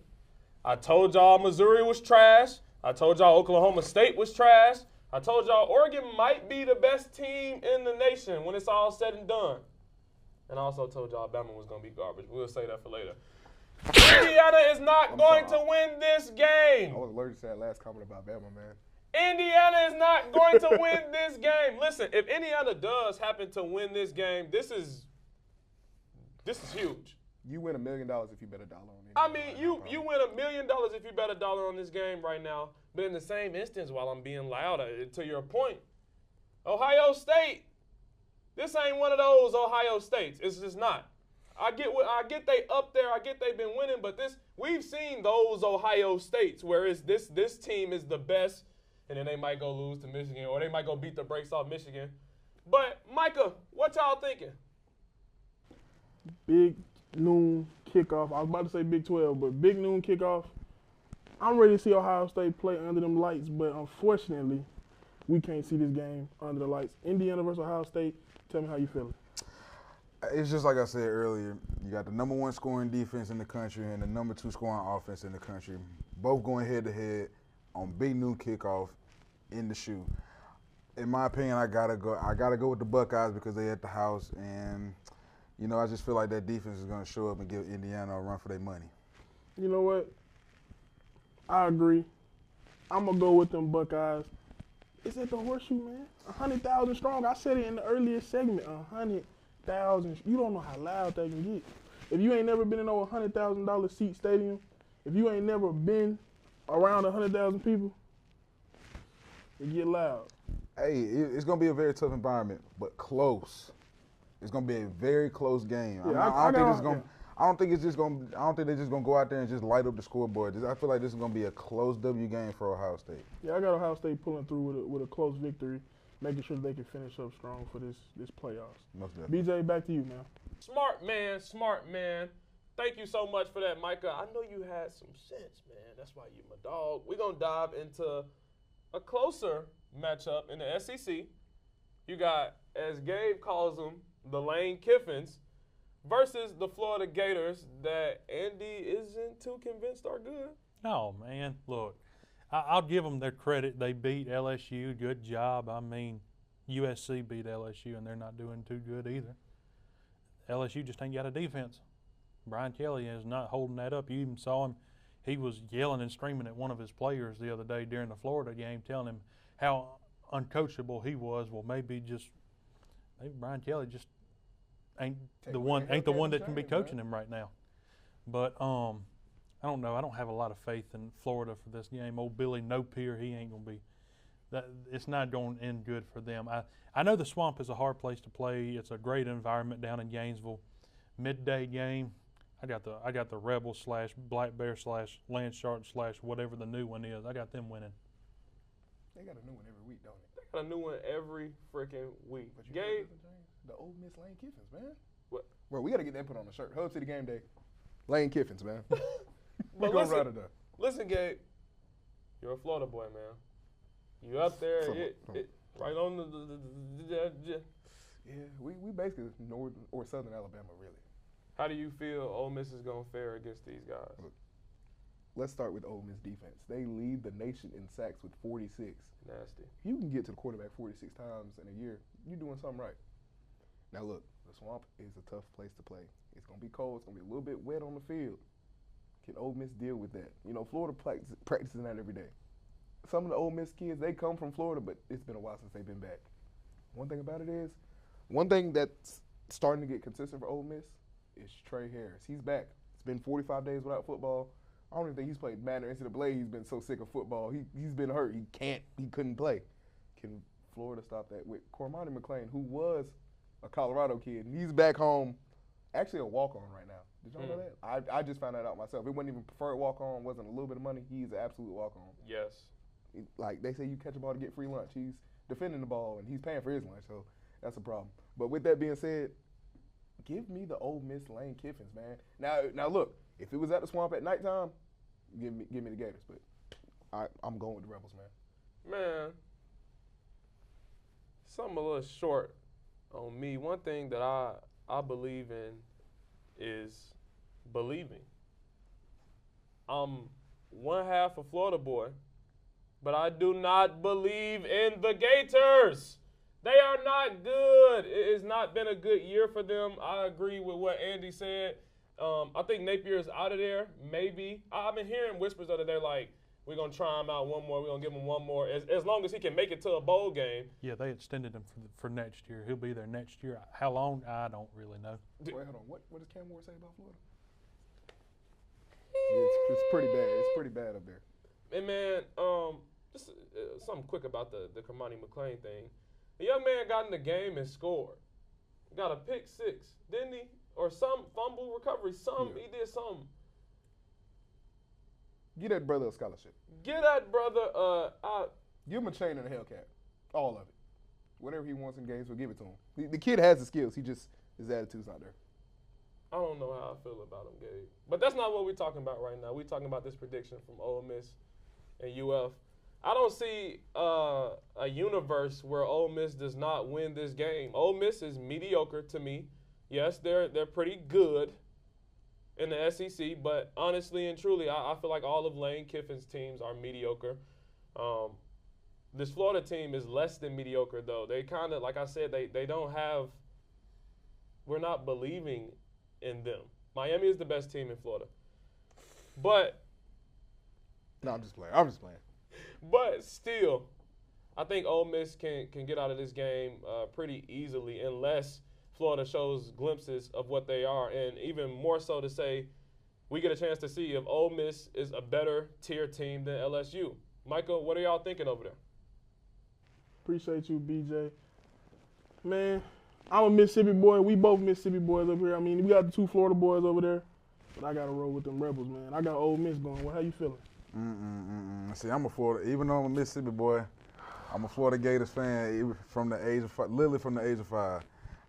I told y'all Missouri was trash. I told y'all Oklahoma State was trash. I told y'all Oregon might be the best team in the nation when it's all said and done. And I also told y'all Alabama was going to be garbage. We'll say that for later. Indiana is not going to win this game. I was allergic to that last comment about Bama, man. Indiana is not going to win this game. Listen, if Indiana does happen to win this game, this is huge. You win $1 million if you bet $1 on it. I mean, you win $1 million if you bet $1 on this game right now. But in the same instance, while I'm being loud, to your point, Ohio State, this ain't one of those Ohio States. It's just not. I get they up there. I get they've been winning, but we've seen those Ohio States where it's this team is the best, and then they might go lose to Michigan, or they might go beat the brakes off Michigan. But Micah, what y'all thinking? Big noon kickoff. I was about to say Big 12, but big noon kickoff. I'm ready to see Ohio State play under them lights, but unfortunately, we can't see this game under the lights. Indiana versus Ohio State. Tell me how you feeling. It's just like I said earlier. You got the number 1 scoring defense in the country and the number 2 scoring offense in the country, both going head-to-head on big noon kickoff in the shoe. In my opinion, I gotta go with the Buckeyes because they at the house, and I just feel like that defense is gonna show up and give Indiana a run for their money. You know what? I agree. I'm gonna go with them Buckeyes. It's at the Horseshoe, man. 100,000 strong. I said it in the earlier segment. 100,000. You don't know how loud they can get. If you ain't never been in no $100,000 seat stadium, if you ain't never been around 100,000 people, it get loud. Hey, it's gonna be a very tough environment, but close. It's gonna be a very close game. Yeah, I don't think they're just gonna go out there and just light up the scoreboard. I feel like this is gonna be a close W game for Ohio State. Yeah, I got Ohio State pulling through with a close victory, making sure they can finish up strong for this playoffs. Most definitely. BJ, back to you, man. Smart man. Thank you so much for that, Micah. I know you had some sense, man. That's why you my dog. We're going to dive into a closer matchup in the SEC. You got, as Gabe calls them, the Lane Kiffins versus the Florida Gators that Andy isn't too convinced are good. No, man. Look, I'll give them their credit. They beat LSU. Good job. I mean, USC beat LSU, and they're not doing too good either. LSU just ain't got a defense. Brian Kelly is not holding that up. You even saw him. He was yelling and screaming at one of his players the other day during the Florida game, telling him how uncoachable he was. Well, maybe Brian Kelly just ain't the one that can be coaching him right now. But I don't know. I don't have a lot of faith in Florida for this game. Old Billy No Peer, he ain't gonna be. It's not going to end good for them. I know the Swamp is a hard place to play. It's a great environment down in Gainesville. Midday game. I got the Rebels / Black Bear / Land Shark / whatever the new one is. I got them winning. They got a new one every week, don't they? They got a new one every freaking week. But you Gabe, the Ole Miss Lane Kiffins, man. What? Bro, we got to get that put on the shirt. Hub City Game Day. Lane Kiffins, man. but listen, listen, Gabe, you're a Florida boy, man. You up there, right on the yeah, we basically northern or southern Alabama, really. How do you feel Ole Miss is going to fare against these guys? Look, let's start with Ole Miss defense. They lead the nation in sacks with 46. Nasty. If you can get to the quarterback 46 times in a year, you're doing something right. Now look, the Swamp is a tough place to play. It's going to be cold. It's going to be a little bit wet on the field. Can Ole Miss deal with that? Florida practicing that every day. Some of the Ole Miss kids, they come from Florida, but it's been a while since they've been back. One thing about it is, one thing that's starting to get consistent for Ole Miss is Trey Harris. He's back. It's been 45 days without football. I don't even think he's played Madden or NCAA. He's been so sick of football. He's been hurt. He couldn't play. Can Florida stop that with Cormani McClain, who was a Colorado kid, and he's back home, actually a walk-on right now. Did y'all know that? I just found that out myself. It wasn't even preferred walk-on, wasn't a little bit of money. He's an absolute walk-on. Yes. Like they say, you catch a ball to get free lunch. He's defending the ball, and he's paying for his lunch, so that's a problem. But with that being said, give me the Ole Miss Lane Kiffins, man. Now look, if it was at the Swamp at nighttime, give me the Gators. But I'm going with the Rebels, man. Man, something a little short on me. One thing that I believe in is believing. I'm one half a Florida boy, but I do not believe in the Gators. They are not good. It has not been a good year for them. I agree with what Andy said. I think Napier's out of there, maybe. I've been hearing whispers the other day like, we're going to try him out one more. We're going to give him one more. As long as he can make it to a bowl game. Yeah, they extended him for next year. He'll be there next year. How long? I don't really know. Wait, hold on. What does Cam Ward say about Florida? It's pretty bad. It's pretty bad up there. And, man, just something quick about the Cormani McClain thing. The young man got in the game and scored. Got a pick six, didn't he? Or some fumble recovery, he did something. Get that brother a scholarship. Get that brother give him a chain and a Hellcat. All of it. Whatever he wants in games, we'll give it to him. The kid has the skills. His attitude's not there. I don't know how I feel about him, Gabe. But that's not what we're talking about right now. We're talking about this prediction from Ole Miss and UF. I don't see a universe where Ole Miss does not win this game. Ole Miss is mediocre to me. Yes, they're pretty good in the SEC, but honestly and truly, I feel like all of Lane Kiffin's teams are mediocre. This Florida team is less than mediocre, though. They kind of, like I said, they don't have – we're not believing in them. Miami is the best team in Florida. But – No, I'm just playing. But still, I think Ole Miss can get out of this game pretty easily unless Florida shows glimpses of what they are. And even more so to say, we get a chance to see if Ole Miss is a better tier team than LSU. Michael, what are y'all thinking over there? Appreciate you, BJ. Man, I'm a Mississippi boy. We both Mississippi boys over here. I mean, we got the two Florida boys over there, but I got to roll with them Rebels, man. I got Ole Miss going. Well, how you feeling? See, I'm a Florida, even though I'm a Mississippi boy, I'm a Florida Gators fan even from the age of literally from the age of 5.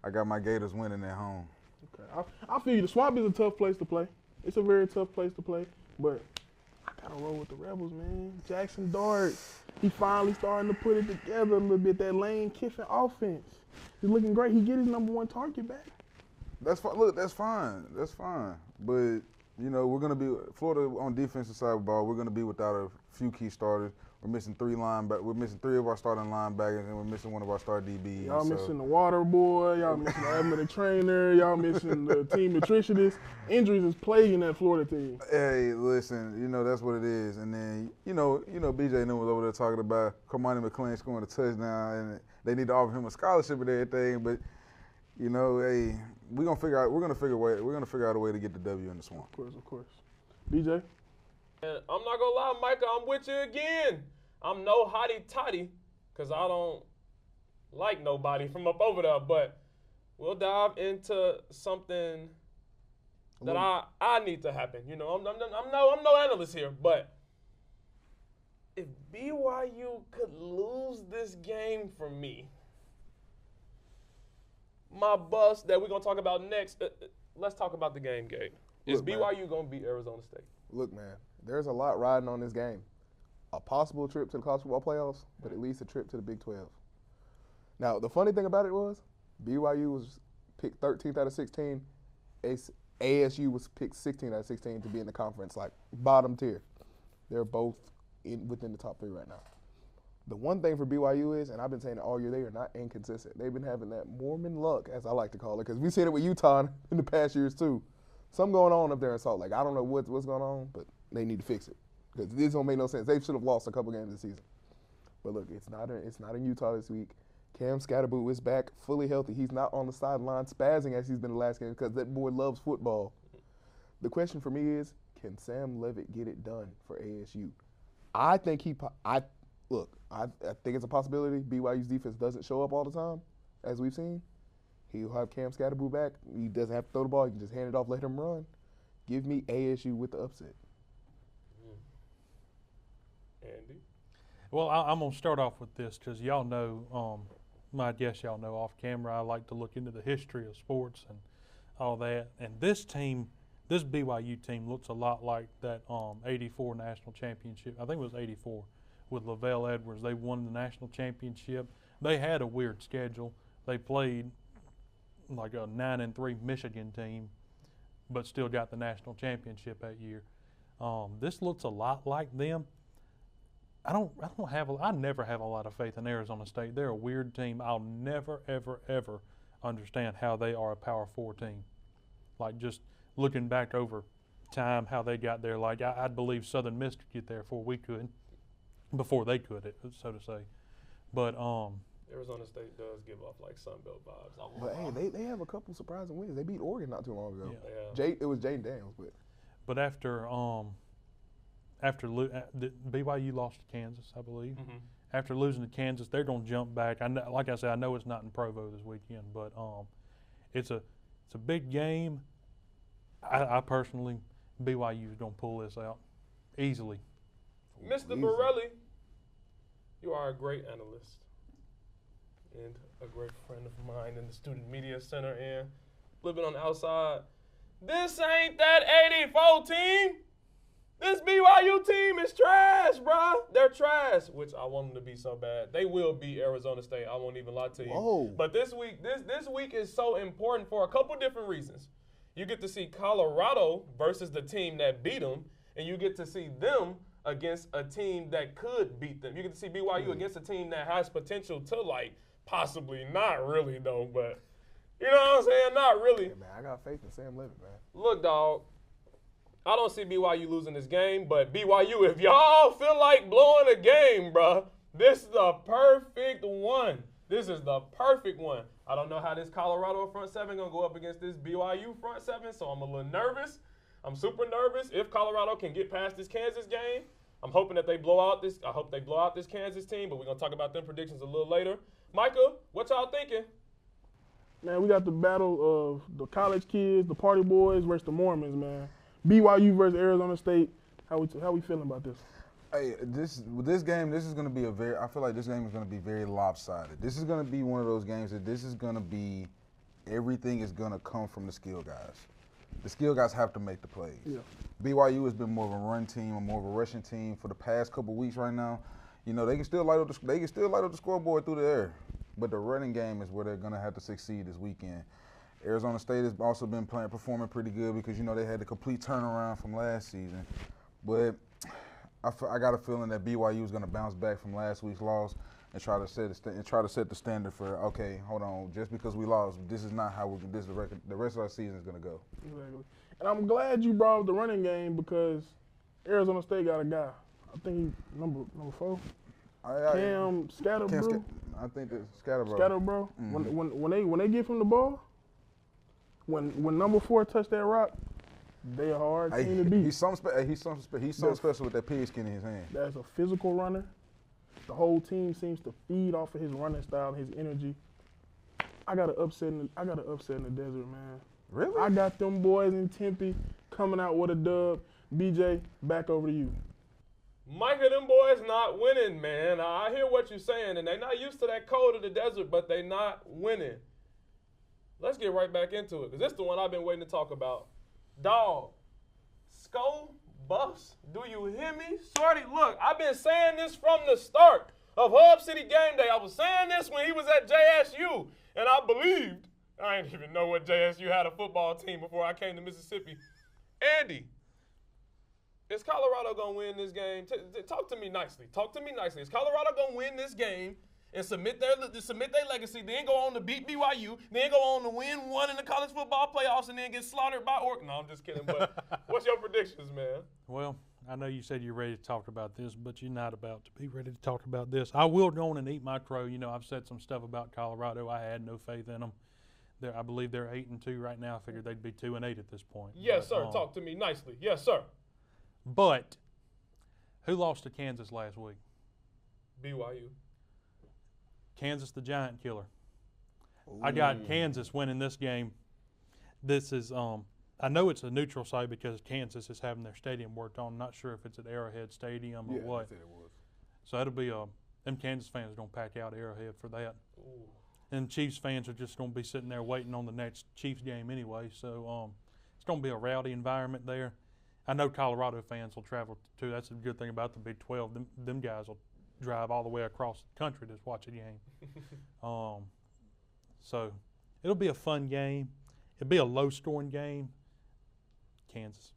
I got my Gators winning at home. Okay, I feel you. The Swamp is a tough place to play. It's a very tough place to play, but I got to roll with the Rebels, man. Jackson Dart, he finally starting to put it together a little bit, that Lane Kiffin offense. He's looking great. He get his #1 target back. That's fine. Look, that's fine. But you know, we're gonna be Florida on defensive side of the ball. We're gonna be without a few key starters. We're missing 3 linebackers. We're missing 3 of our starting linebackers, and we're missing 1 of our star DBs. Y'all missing the water boy. Y'all missing the athletic trainer. Y'all missing the team nutritionist. Injuries is plaguing that Florida team. Hey, listen, you know that's what it is. And then you know, BJ New was over there talking about Kamani McLean scoring a touchdown, and they need to offer him a scholarship and everything. But you know, hey, we're gonna figure out a way to get the W in the Swamp. Of course. BJ. And I'm not going to lie, Micah, I'm with you again. I'm no hottie toddy because I don't like nobody from up over there. But we'll dive into something that I need to happen. You know, I'm no analyst here. But if BYU could lose this game for me, my bus that we're going to talk about next, let's talk about the game, Gabe. Is BYU going to beat Arizona State? Look, man, there's a lot riding on this game. A possible trip to the college football playoffs, but at least a trip to the Big 12. Now, the funny thing about it was BYU was picked 13th out of 16. ASU was picked 16th out of 16 to be in the conference, like bottom tier. They're both within the top 3 right now. The one thing for BYU is, and I've been saying it all year, they are not inconsistent. They've been having that Mormon luck, as I like to call it, because we've seen it with Utah in the past years too. Something going on up there in Salt Lake. I don't know what's going on, but they need to fix it because this don't make no sense. They should have lost a couple games this season. But look, it's not in Utah this week. Cam Scatterboot is back, fully healthy. He's not on the sideline spazzing as he's been the last game because that boy loves football. The question for me is, can Sam Levitt get it done for ASU? I think I think it's a possibility. BYU's defense doesn't show up all the time, as we've seen. He'll have Cam Scatterboot back. He doesn't have to throw the ball. He can just hand it off, let him run. Give me ASU with the upset. Andy? Well, I'm going to start off with this because y'all know, I guess y'all know off camera, I like to look into the history of sports and all that. And this BYU team looks a lot like that 84 national championship. I think it was 84 with Lavelle Edwards. They won the national championship. They had a weird schedule. They played like a 9-3 Michigan team, but still got the national championship that year. This looks a lot like them. I never have a lot of faith in Arizona State. They're a weird team. I'll never, ever, ever understand how they are a Power 4 team. Like just looking back over time, how they got there. Like I'd believe Southern Miss could get there before they could, so to say. But Arizona State does give off like Sunbelt vibes. But hey, they have a couple surprising wins. They beat Oregon not too long ago. Yeah. It was Jaden Daniels, but after BYU lost to Kansas, I believe. Mm-hmm. After losing to Kansas, they're going to jump back. Like I said, I know it's not in Provo this weekend, but it's a big game. I personally, BYU is going to pull this out easily. Mr. Borelli, you are a great analyst and a great friend of mine in the Student Media Center and living on the outside. This ain't that 84 team. This BYU team is trash, bro. They're trash, which I want them to be so bad. They will beat Arizona State. I won't even lie to you. Whoa. But this week is so important for a couple different reasons. You get to see Colorado versus the team that beat them, and you get to see them against a team that could beat them. You get to see BYU against a team that has potential to, like, possibly, not really, though, but you know what I'm saying? Not really. Hey, man, I got faith in Sam Levitt, man. Look, dog, I don't see BYU losing this game, but BYU, if y'all feel like blowing a game, bro, this is the perfect one. This is the perfect one. I don't know how this Colorado front seven going to go up against this BYU front seven, so I'm a little nervous. I'm super nervous. If Colorado can get past this Kansas game, I'm hoping that they blow out this. I hope they blow out this Kansas team, but we're going to talk about them predictions a little later. Micah, what y'all thinking? Man, we got the battle of the college kids, the party boys versus the Mormons, man. BYU versus Arizona State. How we feeling about this? Hey, this game, this is going to be I feel like this game is going to be very lopsided. This is going to be one of those games that this is going to be, everything is going to come from the skill guys. The skill guys have to make the plays. Yeah. BYU has been more of a run team or more of a rushing team for the past couple weeks right now. You know, they can still light up the scoreboard through the air, but the running game is where they're going to have to succeed this weekend. Arizona State has also been performing pretty good because, you know, they had the complete turnaround from last season. But I got a feeling that BYU is going to bounce back from last week's loss and try to set the standard for, okay, hold on, just because we lost, this is not how the rest of our season is going to go. Exactly. And I'm glad you brought up the running game because Arizona State got a guy. I think he's number 4. Cam Scatterbro. I think it's Scatterbro. Scatterbro. Mm-hmm. When they give him the ball, when number 4 touch that rock, they a hard team to beat. He's something special with that pigskin in his hand. That's a physical runner. The whole team seems to feed off of his running style, his energy. I got an upset in the desert, man. Really? I got them boys in Tempe coming out with a dub. BJ, back over to you. Micah, them boys not winning, man. I hear what you're saying, and they not used to that cold of the desert, but they not winning. Let's get right back into it, because this is the one I've been waiting to talk about. Dog, Skull Buffs, do you hear me? Shorty, look, I've been saying this from the start of Hub City Gameday. I was saying this when he was at JSU, and I believed. I didn't even know what JSU had a football team before I came to Mississippi. Andy, is Colorado going to win this game? Talk to me nicely. Is Colorado going to win this game and submit their legacy, then go on to beat BYU, then go on to win one in the college football playoffs, and then get slaughtered by Oregon? No, I'm just kidding. But what's your predictions, man? Well, I know you said you're ready to talk about this, but you're not about to be ready to talk about this. I will go on and eat my crow. You know, I've said some stuff about Colorado. I had no faith in them. I believe they're 8-2 right now. I figured they'd be 2-8 at this point. Yes, sir. Talk to me nicely. Yes, sir. But who lost to Kansas last week? BYU. Kansas, the giant killer. Ooh. I got Kansas winning this game. This is I know it's a neutral site because Kansas is having their stadium worked on. I'm not sure if it's at Arrowhead Stadium or what. Yeah, it was. So that'll be them Kansas fans are gonna pack out Arrowhead for that. Ooh. And Chiefs fans are just gonna be sitting there waiting on the next Chiefs game anyway. So it's gonna be a rowdy environment there. I know Colorado fans will travel too. That's a good thing about the Big 12. Them guys will drive all the way across the country to watch a game. So it'll be a fun game. It'll be a low-scoring game. Kansas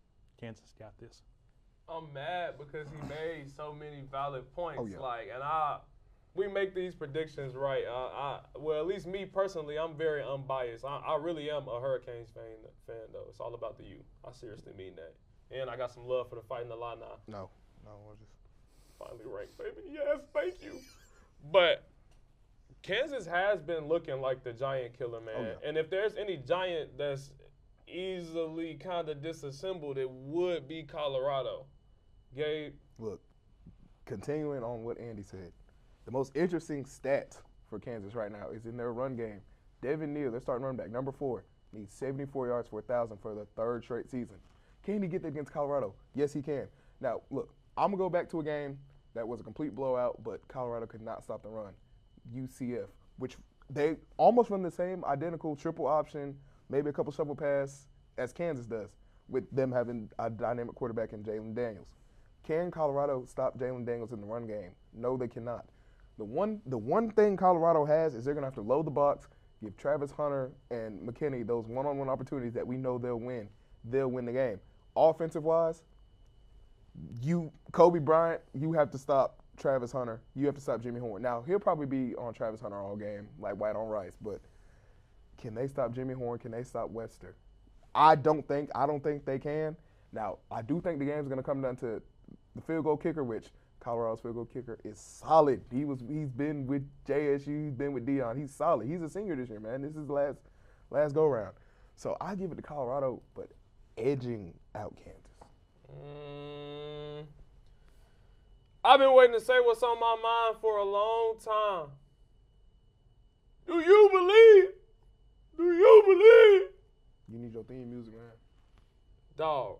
got this. I'm mad because he made so many valid points. Oh, yeah. We make these predictions right. Well, at least me personally, I'm very unbiased. I really am a Hurricanes fan though. It's all about the U. I seriously mean that. And I got some love for the Fighting Illini. No, we're just finally ranked, baby. Yes, thank you. But Kansas has been looking like the giant killer, man. Oh, yeah. And if there's any giant that's easily kind of disassembled, it would be Colorado. Gabe? Look, continuing on what Andy said, the most interesting stat for Kansas right now is in their run game. Devin Neal, their starting running back, number 4, needs 74 yards for 1,000 for the 3rd straight season. Can he get there against Colorado? Yes, he can. Now, look, I'm going to go back to a game that was a complete blowout, but Colorado could not stop the run. UCF, which they almost run the same identical triple option, maybe a couple shovel pass as Kansas does, with them having a dynamic quarterback in Jalen Daniels. Can Colorado stop Jalen Daniels in the run game? No, they cannot. The one thing Colorado has is they're going to have to load the box, give Travis Hunter and McKinney those one-on-one opportunities that we know they'll win. They'll win the game. Offensive-wise, Kobe Bryant, you have to stop Travis Hunter. You have to stop Jimmy Horn. Now, he'll probably be on Travis Hunter all game, like white on rice, but can they stop Jimmy Horn? Can they stop Webster? I don't think they can. Now, I do think the game's going to come down to the field goal kicker, which Colorado's field goal kicker is solid. He's been with JSU, he's been with Dion. He's solid. He's a senior this year, man. This is his last go round. So I give it to Colorado, but edging out Kansas. I've been waiting to say what's on my mind for a long time. Do you believe? Do you believe? You need your theme music, man. Dog.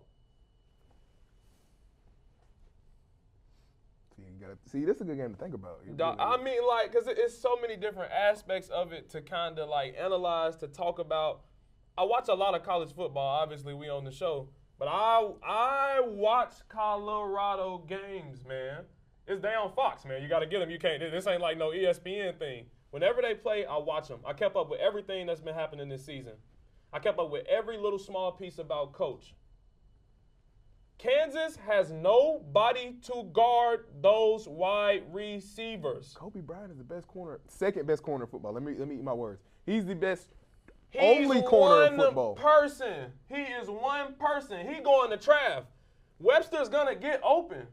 See, this is a good game to think about. Dog, I mean, like, because it's so many different aspects of it to kind of, like, analyze, to talk about. I watch a lot of college football. Obviously, we on the show. But I watch Colorado games, man. They on Fox, man. You got to get them. You can't. This ain't like no ESPN thing. Whenever they play, I watch them. I kept up with everything that's been happening this season. I kept up with every little small piece about Coach. Kansas has nobody to guard those wide receivers. Kobe Bryant is the best corner, second best corner in football. Let me eat my words. He's the best only corner in football. He is one person. He going to Trav. Webster's going to get open.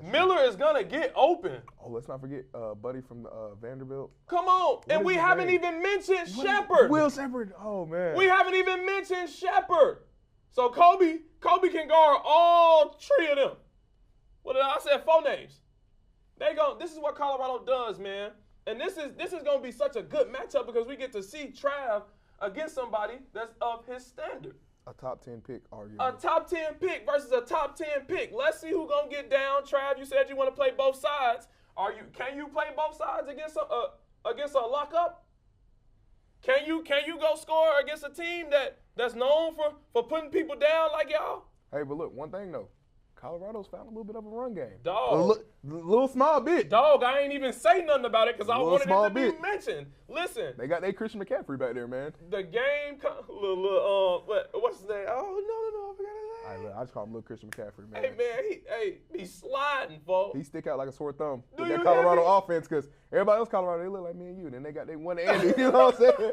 Miller is going to get open. Oh, let's not forget Buddy from Vanderbilt. Come on. And we haven't even mentioned Shepard. Will Shepard. Oh, man. We haven't even mentioned Shepard. So Kobe can guard all three of them. What did I say? 4 names. This is what Colorado does, man. And this is going to be such a good matchup because we get to see Trav against somebody that's of his standard. A top 10 pick, arguably. A top 10 pick versus a top 10 pick. Let's see who's going to get down. Trav, you said you want to play both sides. Can you play both sides against a lockup? Can you go score against a team that's known for putting people down like y'all? Hey, but look, one thing though. Colorado's found a little bit of a run game. Dog. A little small bit. Dog, I ain't even say nothing about it because I wanted it to be mentioned. Listen. They got their Christian McCaffrey back there, man. The game, what's his name? Oh, no, I forgot his name. I just call him Little Christian McCaffrey, man. Hey, man, he's sliding, folks. He stick out like a sore thumb with that Colorado offense because everybody else Colorado, they look like me and you. And then they got their one Andy, you know what I'm saying?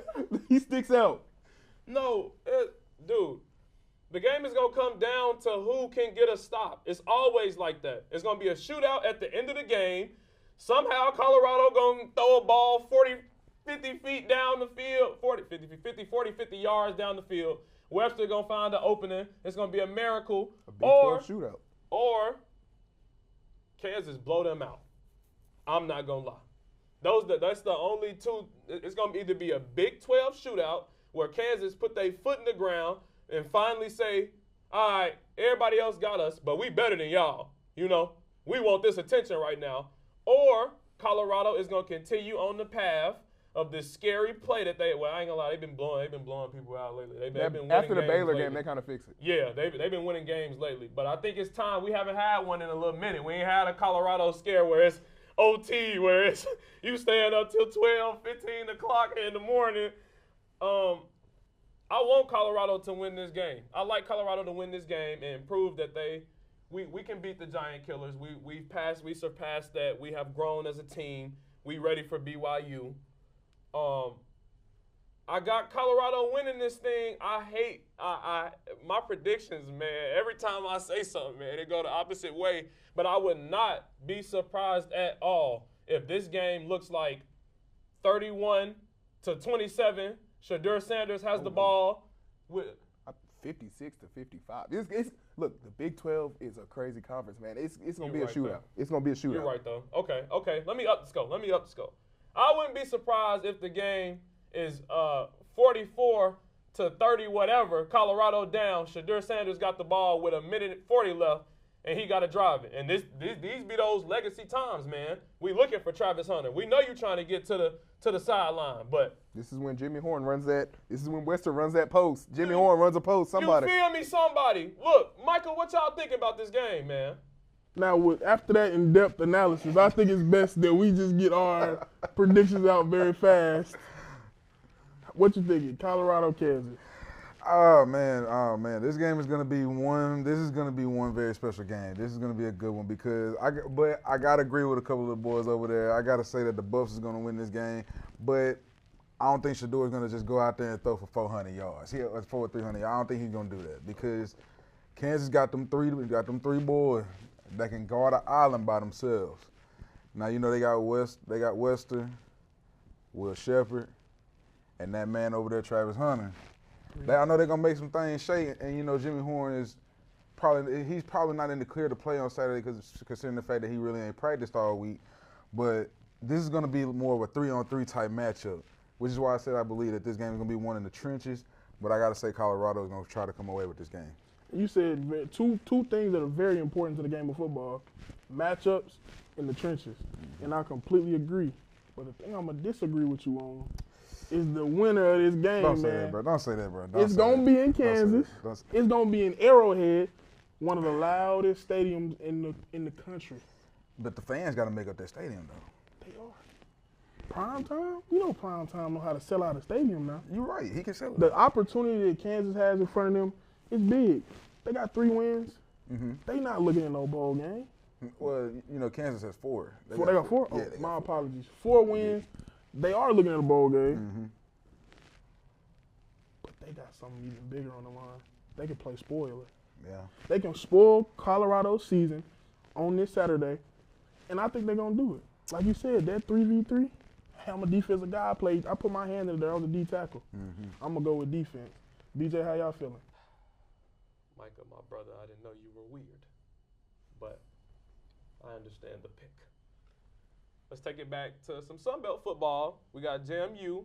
He sticks out. No, dude. The game is going to come down to who can get a stop. It's always like that. It's going to be a shootout at the end of the game. Somehow Colorado going to throw a ball 50 feet down the field, 50 yards down the field. Webster going to find the opening. It's going to be a miracle. A Big 12 shootout. Or Kansas blow them out. I'm not going to lie. That's the only two. It's going to either be a Big 12 shootout where Kansas put their foot in the ground and finally say, all right, everybody else got us, but we better than y'all. You know, we want this attention right now. Or Colorado is going to continue on the path of this scary play that I ain't gonna lie, they've been blowing people out lately. They've been winning after the Baylor lately. game, they kind of fixed it. Yeah, they've been winning games lately. But I think it's time. We haven't had one in a little minute. We ain't had a Colorado scare where it's OT, where it's you staying up till 12, 15 o'clock in the morning. I want Colorado to win this game. I like Colorado to win this game and prove that we can beat the Giant Killers. We surpassed that. We have grown as a team. We ready for BYU. I got Colorado winning this thing. My predictions, man. Every time I say something, man, it go the opposite way. But I would not be surprised at all if this game looks like 31-27. Shadur Sanders has the ball with 56-55. Look, the Big 12 is a crazy conference, man. It's gonna be a shootout. Though. It's gonna be a shootout. You're right though. Okay. Let me up the score. I wouldn't be surprised if the game is 44-30 whatever. Colorado down. Shadur Sanders got the ball with 1:40 left, and he got to drive it. And these be those legacy times, man. We looking for Travis Hunter. We know you trying to get to the sideline, but this is when Jimmy Horn runs that. This is when Western runs that post. Jimmy Horn runs a post. Somebody. You feel me? Somebody. Look, Michael, what y'all thinking about this game, man? Now, after that in-depth analysis, I think it's best that we just get our predictions out very fast. What you thinking? Colorado, Kansas. Oh man, this game is gonna be one. This is gonna be one very special game. This is gonna be a good one because I gotta agree with a couple of the boys over there. I gotta say that the Buffs is gonna win this game, but I don't think Shador is gonna just go out there and throw for 400 yards. For 300. I don't think he's gonna do that because Kansas got them three boys that can guard an island by themselves. Now you know they got Wester, Will Shepherd, and that man over there, Travis Hunter. I know they're gonna make some things shake, and you know Jimmy Horn is he's probably not in the clear to play on Saturday because considering the fact that he really ain't practiced all week. But this is gonna be more of a 3-on-3 type matchup, which is why I said I believe that this game is gonna be one in the trenches. But I gotta say Colorado is gonna try to come away with this game. You said two things that are very important to the game of football: matchups and the trenches, and I completely agree. But the thing I'm gonna disagree with you on is the winner of this game, Don't say man. that, bro. Don't say that, bro. It's going to be in Kansas. It's going to be in Arrowhead, one of the loudest stadiums in the country. But the fans got to make up that stadium, though. They are. Prime time? You know Prime time know how to sell out a stadium now. You're right. He can sell it. The opportunity that Kansas has in front of them is big. They got 3 wins. Mm-hmm. They not looking at no bowl game. Well, you know, Kansas has 4. They got 4? Yeah, oh, my apologies. 4 wins. Yeah. They are looking at a bowl game. Mm-hmm. But they got something even bigger on the line. They can play spoiler. Yeah. They can spoil Colorado's season on this Saturday, and I think they're going to do it. Like you said, that 3v3, I'm a defensive guy. I put my hand in there on the D tackle. Mm-hmm. I'm going to go with defense. BJ, how y'all feeling? Micah, my brother, I didn't know you were weird, but I understand the pick. Let's take it back to some Sunbelt football. We got JMU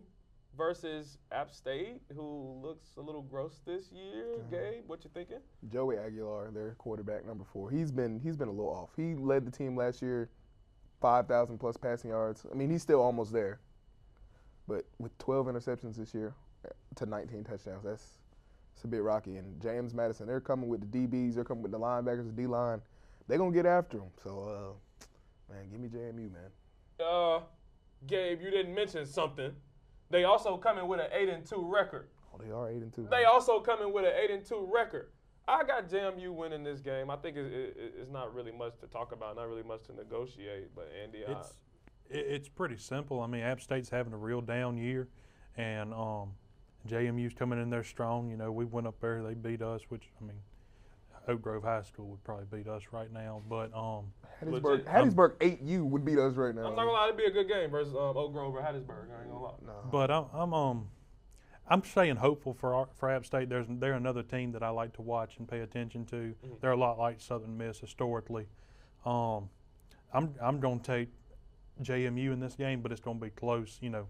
versus App State, who looks a little gross this year. Gabe, what you thinking? Joey Aguilar, their quarterback, number 4. He's been a little off. He led the team last year, 5,000 plus passing yards. I mean, he's still almost there, but with 12 interceptions this year to 19 touchdowns, it's a bit rocky. And James Madison, they're coming with the DBs, they're coming with the linebackers, the D-line. They're gonna get after him. So, man, give me JMU, man. Gabe, you didn't mention something. They also coming with an 8-2 record. Oh, they are 8-2. They also coming with an 8-2 record. I got JMU winning this game. I think it's not really much to talk about, not really much to negotiate. But Andy, it's pretty simple. I mean, App State's having a real down year, and JMU's coming in there strong. You know, we went up there, they beat us, which I mean, Oak Grove High School would probably beat us right now, but Hattiesburg 8U would beat us right now. I'm not gonna lie, it'd be a good game versus Oak Grove or Hattiesburg. I ain't gonna lie. No. But I'm staying hopeful for App State. They're another team that I like to watch and pay attention to. Mm-hmm. They're a lot like Southern Miss historically. I'm gonna take JMU in this game, but it's gonna be close. You know,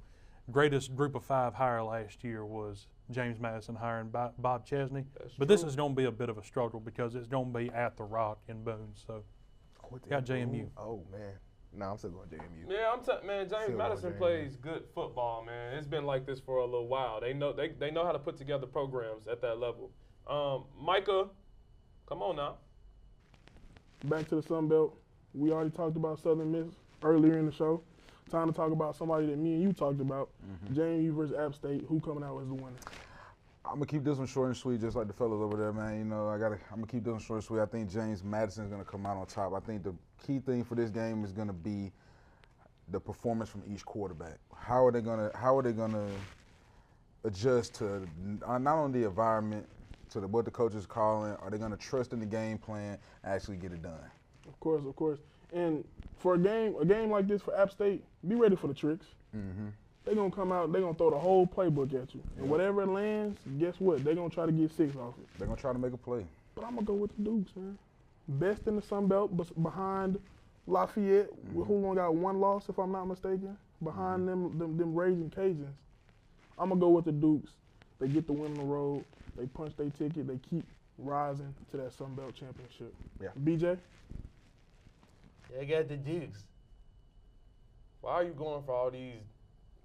greatest group of 5 hire last year was James Madison hiring Bob Chesney. But this is going to be a bit of a struggle because it's going to be at the Rock in Boone. So, got JMU. Oh, man. No, I'm still going JMU. Yeah, man, James Madison plays good football, man. It's been like this for a little while. They know how to put together programs at that level. Micah, come on now. Back to the Sun Belt. We already talked about Southern Miss earlier in the show. Time to talk about somebody that me and you talked about. JMU versus App State. Who coming out as the winner? I'm gonna keep this one short and sweet, just like the fellas over there, man. You know, I'm gonna keep this one short and sweet. I think James Madison is gonna come out on top. I think the key thing for this game is gonna be the performance from each quarterback. How are they gonna adjust to not only the environment, to what the coach is calling? Are they gonna trust in the game plan and actually get it done? Of course. And for a game like this for App State, be ready for the tricks. Mm-hmm. They're going to come out, they're going to throw the whole playbook at you. And whatever lands, guess what? They're going to try to get 6 off it. They're going to try to make a play. But I'm going to go with the Dukes, man. Best in the Sun Belt, behind Lafayette, who only got 1 loss, if I'm not mistaken. Behind them Raging Cajuns. I'm going to go with the Dukes. They get the win on the road. They punch their ticket. They keep rising to that Sun Belt championship. Yeah. BJ? They got the Dukes. Why are you going for all these?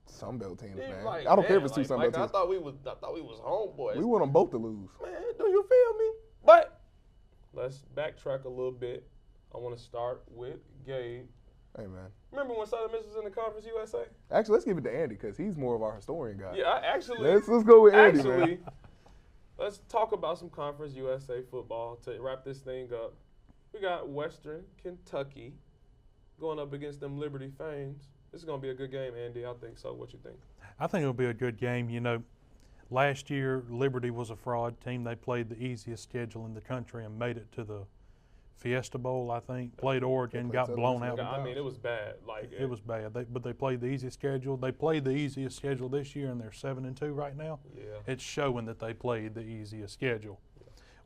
Sun Belt teams, Yeah, man. like, I don't care if man, it's two like, Sun Belt Mike, teams. I thought we was homeboys. We want them both to lose. Man, do you feel me? But let's backtrack a little bit. I want to start with Gabe. Hey, man. Remember when Southern Miss was in the Conference USA? Actually, let's give it to Andy because he's more of our historian guy. Yeah, actually. Let's go with Andy, man. Let's talk about some Conference USA football to wrap this thing up. We got Western Kentucky going up against them Liberty Fames. This is going to be a good game, Andy. I think so. What you think? I think it'll be a good game. You know, last year Liberty was a fraud team. They played the easiest schedule in the country and made it to the Fiesta Bowl, I think. Played Oregon, got blown out. I mean, it was bad. Like it was bad. But they played the easiest schedule. They played the easiest schedule this year, and they're 7-2 right now. Yeah. It's showing that they played the easiest schedule.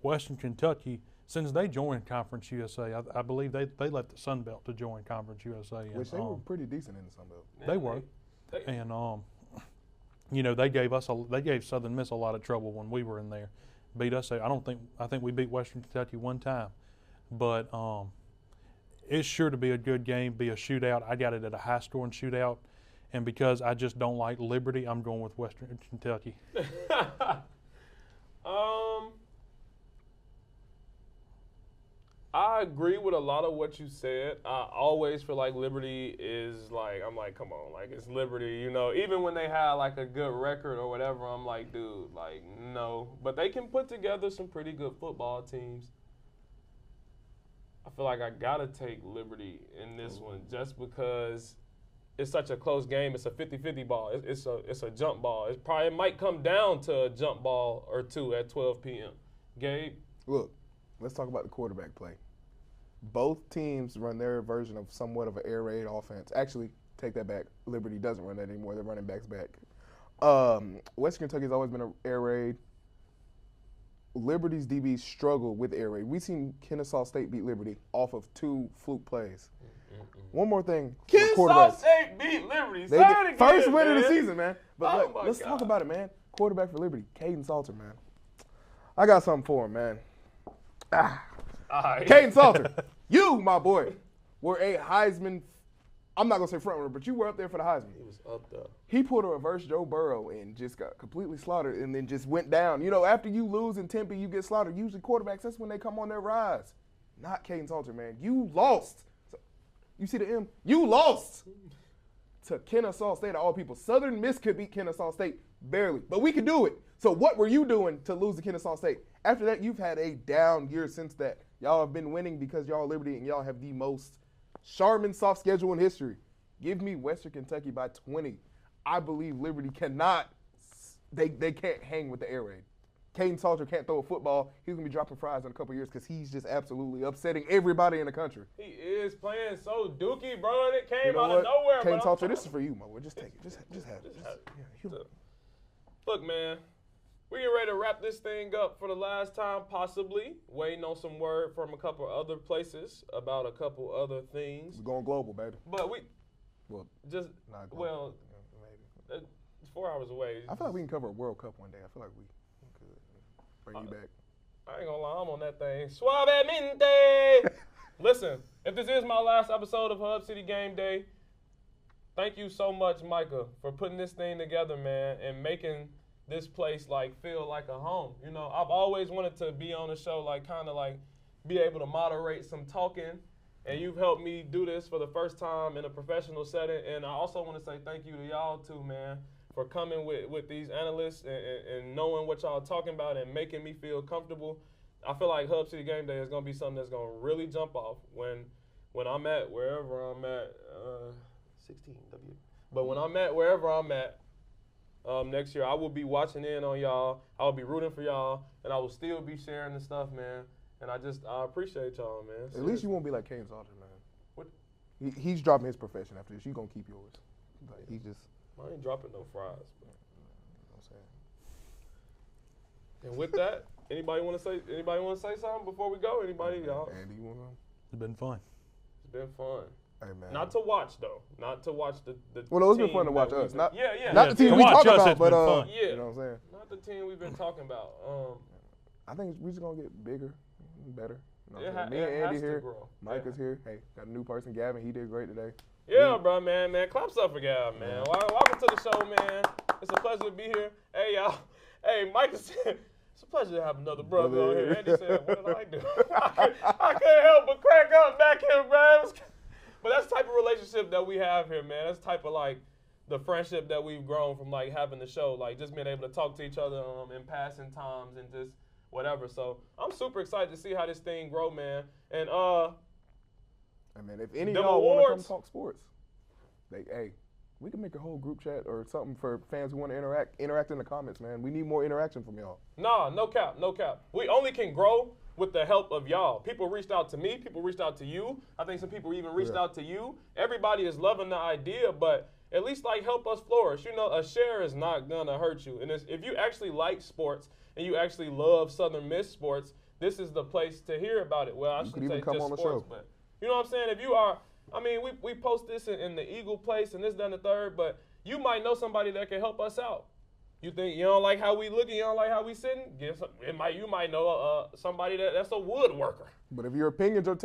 Western Kentucky, since they joined Conference USA, I believe they left the Sun Belt to join Conference USA. Which they were pretty decent in the Sun Belt. They were, and you know, they gave Southern Miss a lot of trouble when we were in there. Beat us. I think we beat Western Kentucky one time, but it's sure to be a good game, be a shootout. I got it at a high-scoring shootout, and because I just don't like Liberty, I'm going with Western Kentucky. I agree with a lot of what you said. I always feel like Liberty is like, I'm like, come on, like it's Liberty, you know. Even when they have like a good record or whatever, I'm like, dude, like no. But they can put together some pretty good football teams. I feel like I gotta take Liberty in this one just because it's such a close game. It's a 50-50 ball. It's a jump ball. It might come down to a jump ball or two at 12 p.m. Gabe? Look, let's talk about the quarterback play. Both teams run their version of somewhat of an air raid offense. Actually, take that back. Liberty doesn't run that anymore. They're running backs back. Western Kentucky's always been an air raid. Liberty's DBs struggle with air raid. We've seen Kennesaw State beat Liberty off of 2 fluke plays. One more thing. Kennesaw State beat Liberty. First win of the season, man. But let's God. talk about it, man. Quarterback for Liberty, Caden Salter, man. I got something for him, man. Right. Caden Salter, you, my boy, were a Heisman. I'm not going to say front runner, but you were up there for the Heisman. He was up there. He pulled a reverse Joe Burrow and just got completely slaughtered and then just went down. You know, after you lose in Tempe, you get slaughtered. Usually quarterbacks, that's when they come on their rise. Not Caden Salter, man. You lost. You see the M? You lost to Kennesaw State of all people. Southern Miss could beat Kennesaw State barely, but we could do it. So what were you doing to lose to Kennesaw State? After that, you've had a down year since that. Y'all have been winning because y'all are Liberty and y'all have the most Charmin soft schedule in history. Give me Western Kentucky by 20. I believe Liberty cannot. They can't hang with the air raid. Caden Salter can't throw a football. He's going to be dropping fries in a couple years because he's just absolutely upsetting everybody in the country. He is playing so dookie, bro, and it came You know out what? of nowhere. Caden Salter, this is for you, my boy. Just take it. Just have it. Look, man, we get ready to wrap this thing up for the last time, possibly. Waiting on some word from a couple other places about a couple other things. We're going global, baby. But we Well, just, not global. well, Maybe. it's 4 hours away. I feel like we can cover a World Cup one day. I feel like we could bring you back. I ain't gonna lie, I'm on that thing. Suavemente! Listen, if this is my last episode of Hub City Game Day, thank you so much, Micah, for putting this thing together, man, and making this place like feel like a home. You know, I've always wanted to be on the show, like kind of like be able to moderate some talking, and you've helped me do this for the first time in a professional setting. And I also want to say thank you to y'all too, man, for coming with these analysts and knowing what y'all talking about and making me feel comfortable. I feel like Hub City Game Day is gonna be something that's gonna really jump off when I'm at wherever I'm at. 16W. But when I'm at wherever I'm at next year, I will be watching in on y'all. I will be rooting for y'all, and I will still be sharing the stuff, man. And I appreciate y'all, man. At least you won't be like Caden Salter, man. What? He's dropping his profession after this. You gonna keep yours. Like, he just. I ain't dropping no fries. Bro. You know what I'm saying? And with that, anybody want to say something before we go? Anybody, y'all? Andy, you want to? It's been fun. It's been fun. Hey, man. Not to watch though. Not to watch the Well, no, it's been team fun to watch that us. we've Not been- yeah. Not the team To we watch talk us, about, it's but been fun. Yeah. you know what I'm saying? Not the team we've been talking about. I think we're just gonna get bigger, better. You know what It I'm saying? Me and it Andy has to here. grow. Micah's here. Hey, got a new person, Gavin. He did great today. Yeah, bro, man. Claps up for Gab, man. Welcome to the show, man. It's a pleasure to be here. Hey, y'all. Hey, Micah said, it's a pleasure to have another brother on here. Andy said, what did I do? I couldn't help but crack up back here, man. But that's the type of relationship that we have here, man. That's the type of, like, the friendship that we've grown from, like, having the show. Like, just being able to talk to each other in passing times and just whatever. So I'm super excited to see how this thing grow, man. And, I mean, if any of Them y'all want to come awards. talk sports, hey, we can make a whole group chat or something for fans who want to interact in the comments, man. We need more interaction from y'all. Nah, no cap. We only can grow with the help of y'all. People reached out to me. People reached out to you. I think some people even reached out to you. Everybody is loving the idea, but at least, like, help us flourish. You know, a share is not going to hurt you. And if you actually like sports and you actually love Southern Miss sports, this is the place to hear about it. Well, I shouldn't say come just on the sports, show. but you know what I'm saying? If you are, I mean, we post this in the Eagle place and this, that, and the third, but you might know somebody that can help us out. You think you don't like how we looking, you don't like how we sitting? You might know somebody that's a woodworker. But if your opinions are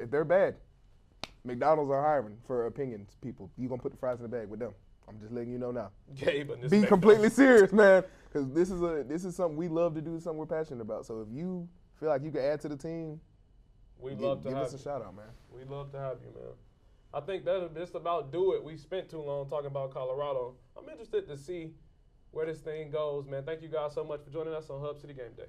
if they're bad, McDonald's are hiring for opinions people. You gonna put the fries in the bag with them. I'm just letting you know now. Gabe, and this Be makes completely no- serious, man, because this is something we love to do, something we're passionate about. So if you feel like you can add to the team, love to give have us a you. shout out, man. We love to have you, man. I think that's just about do it. We spent too long talking about Colorado. I'm interested to see where this thing goes, man. Thank you guys so much for joining us on Hub City Game Day.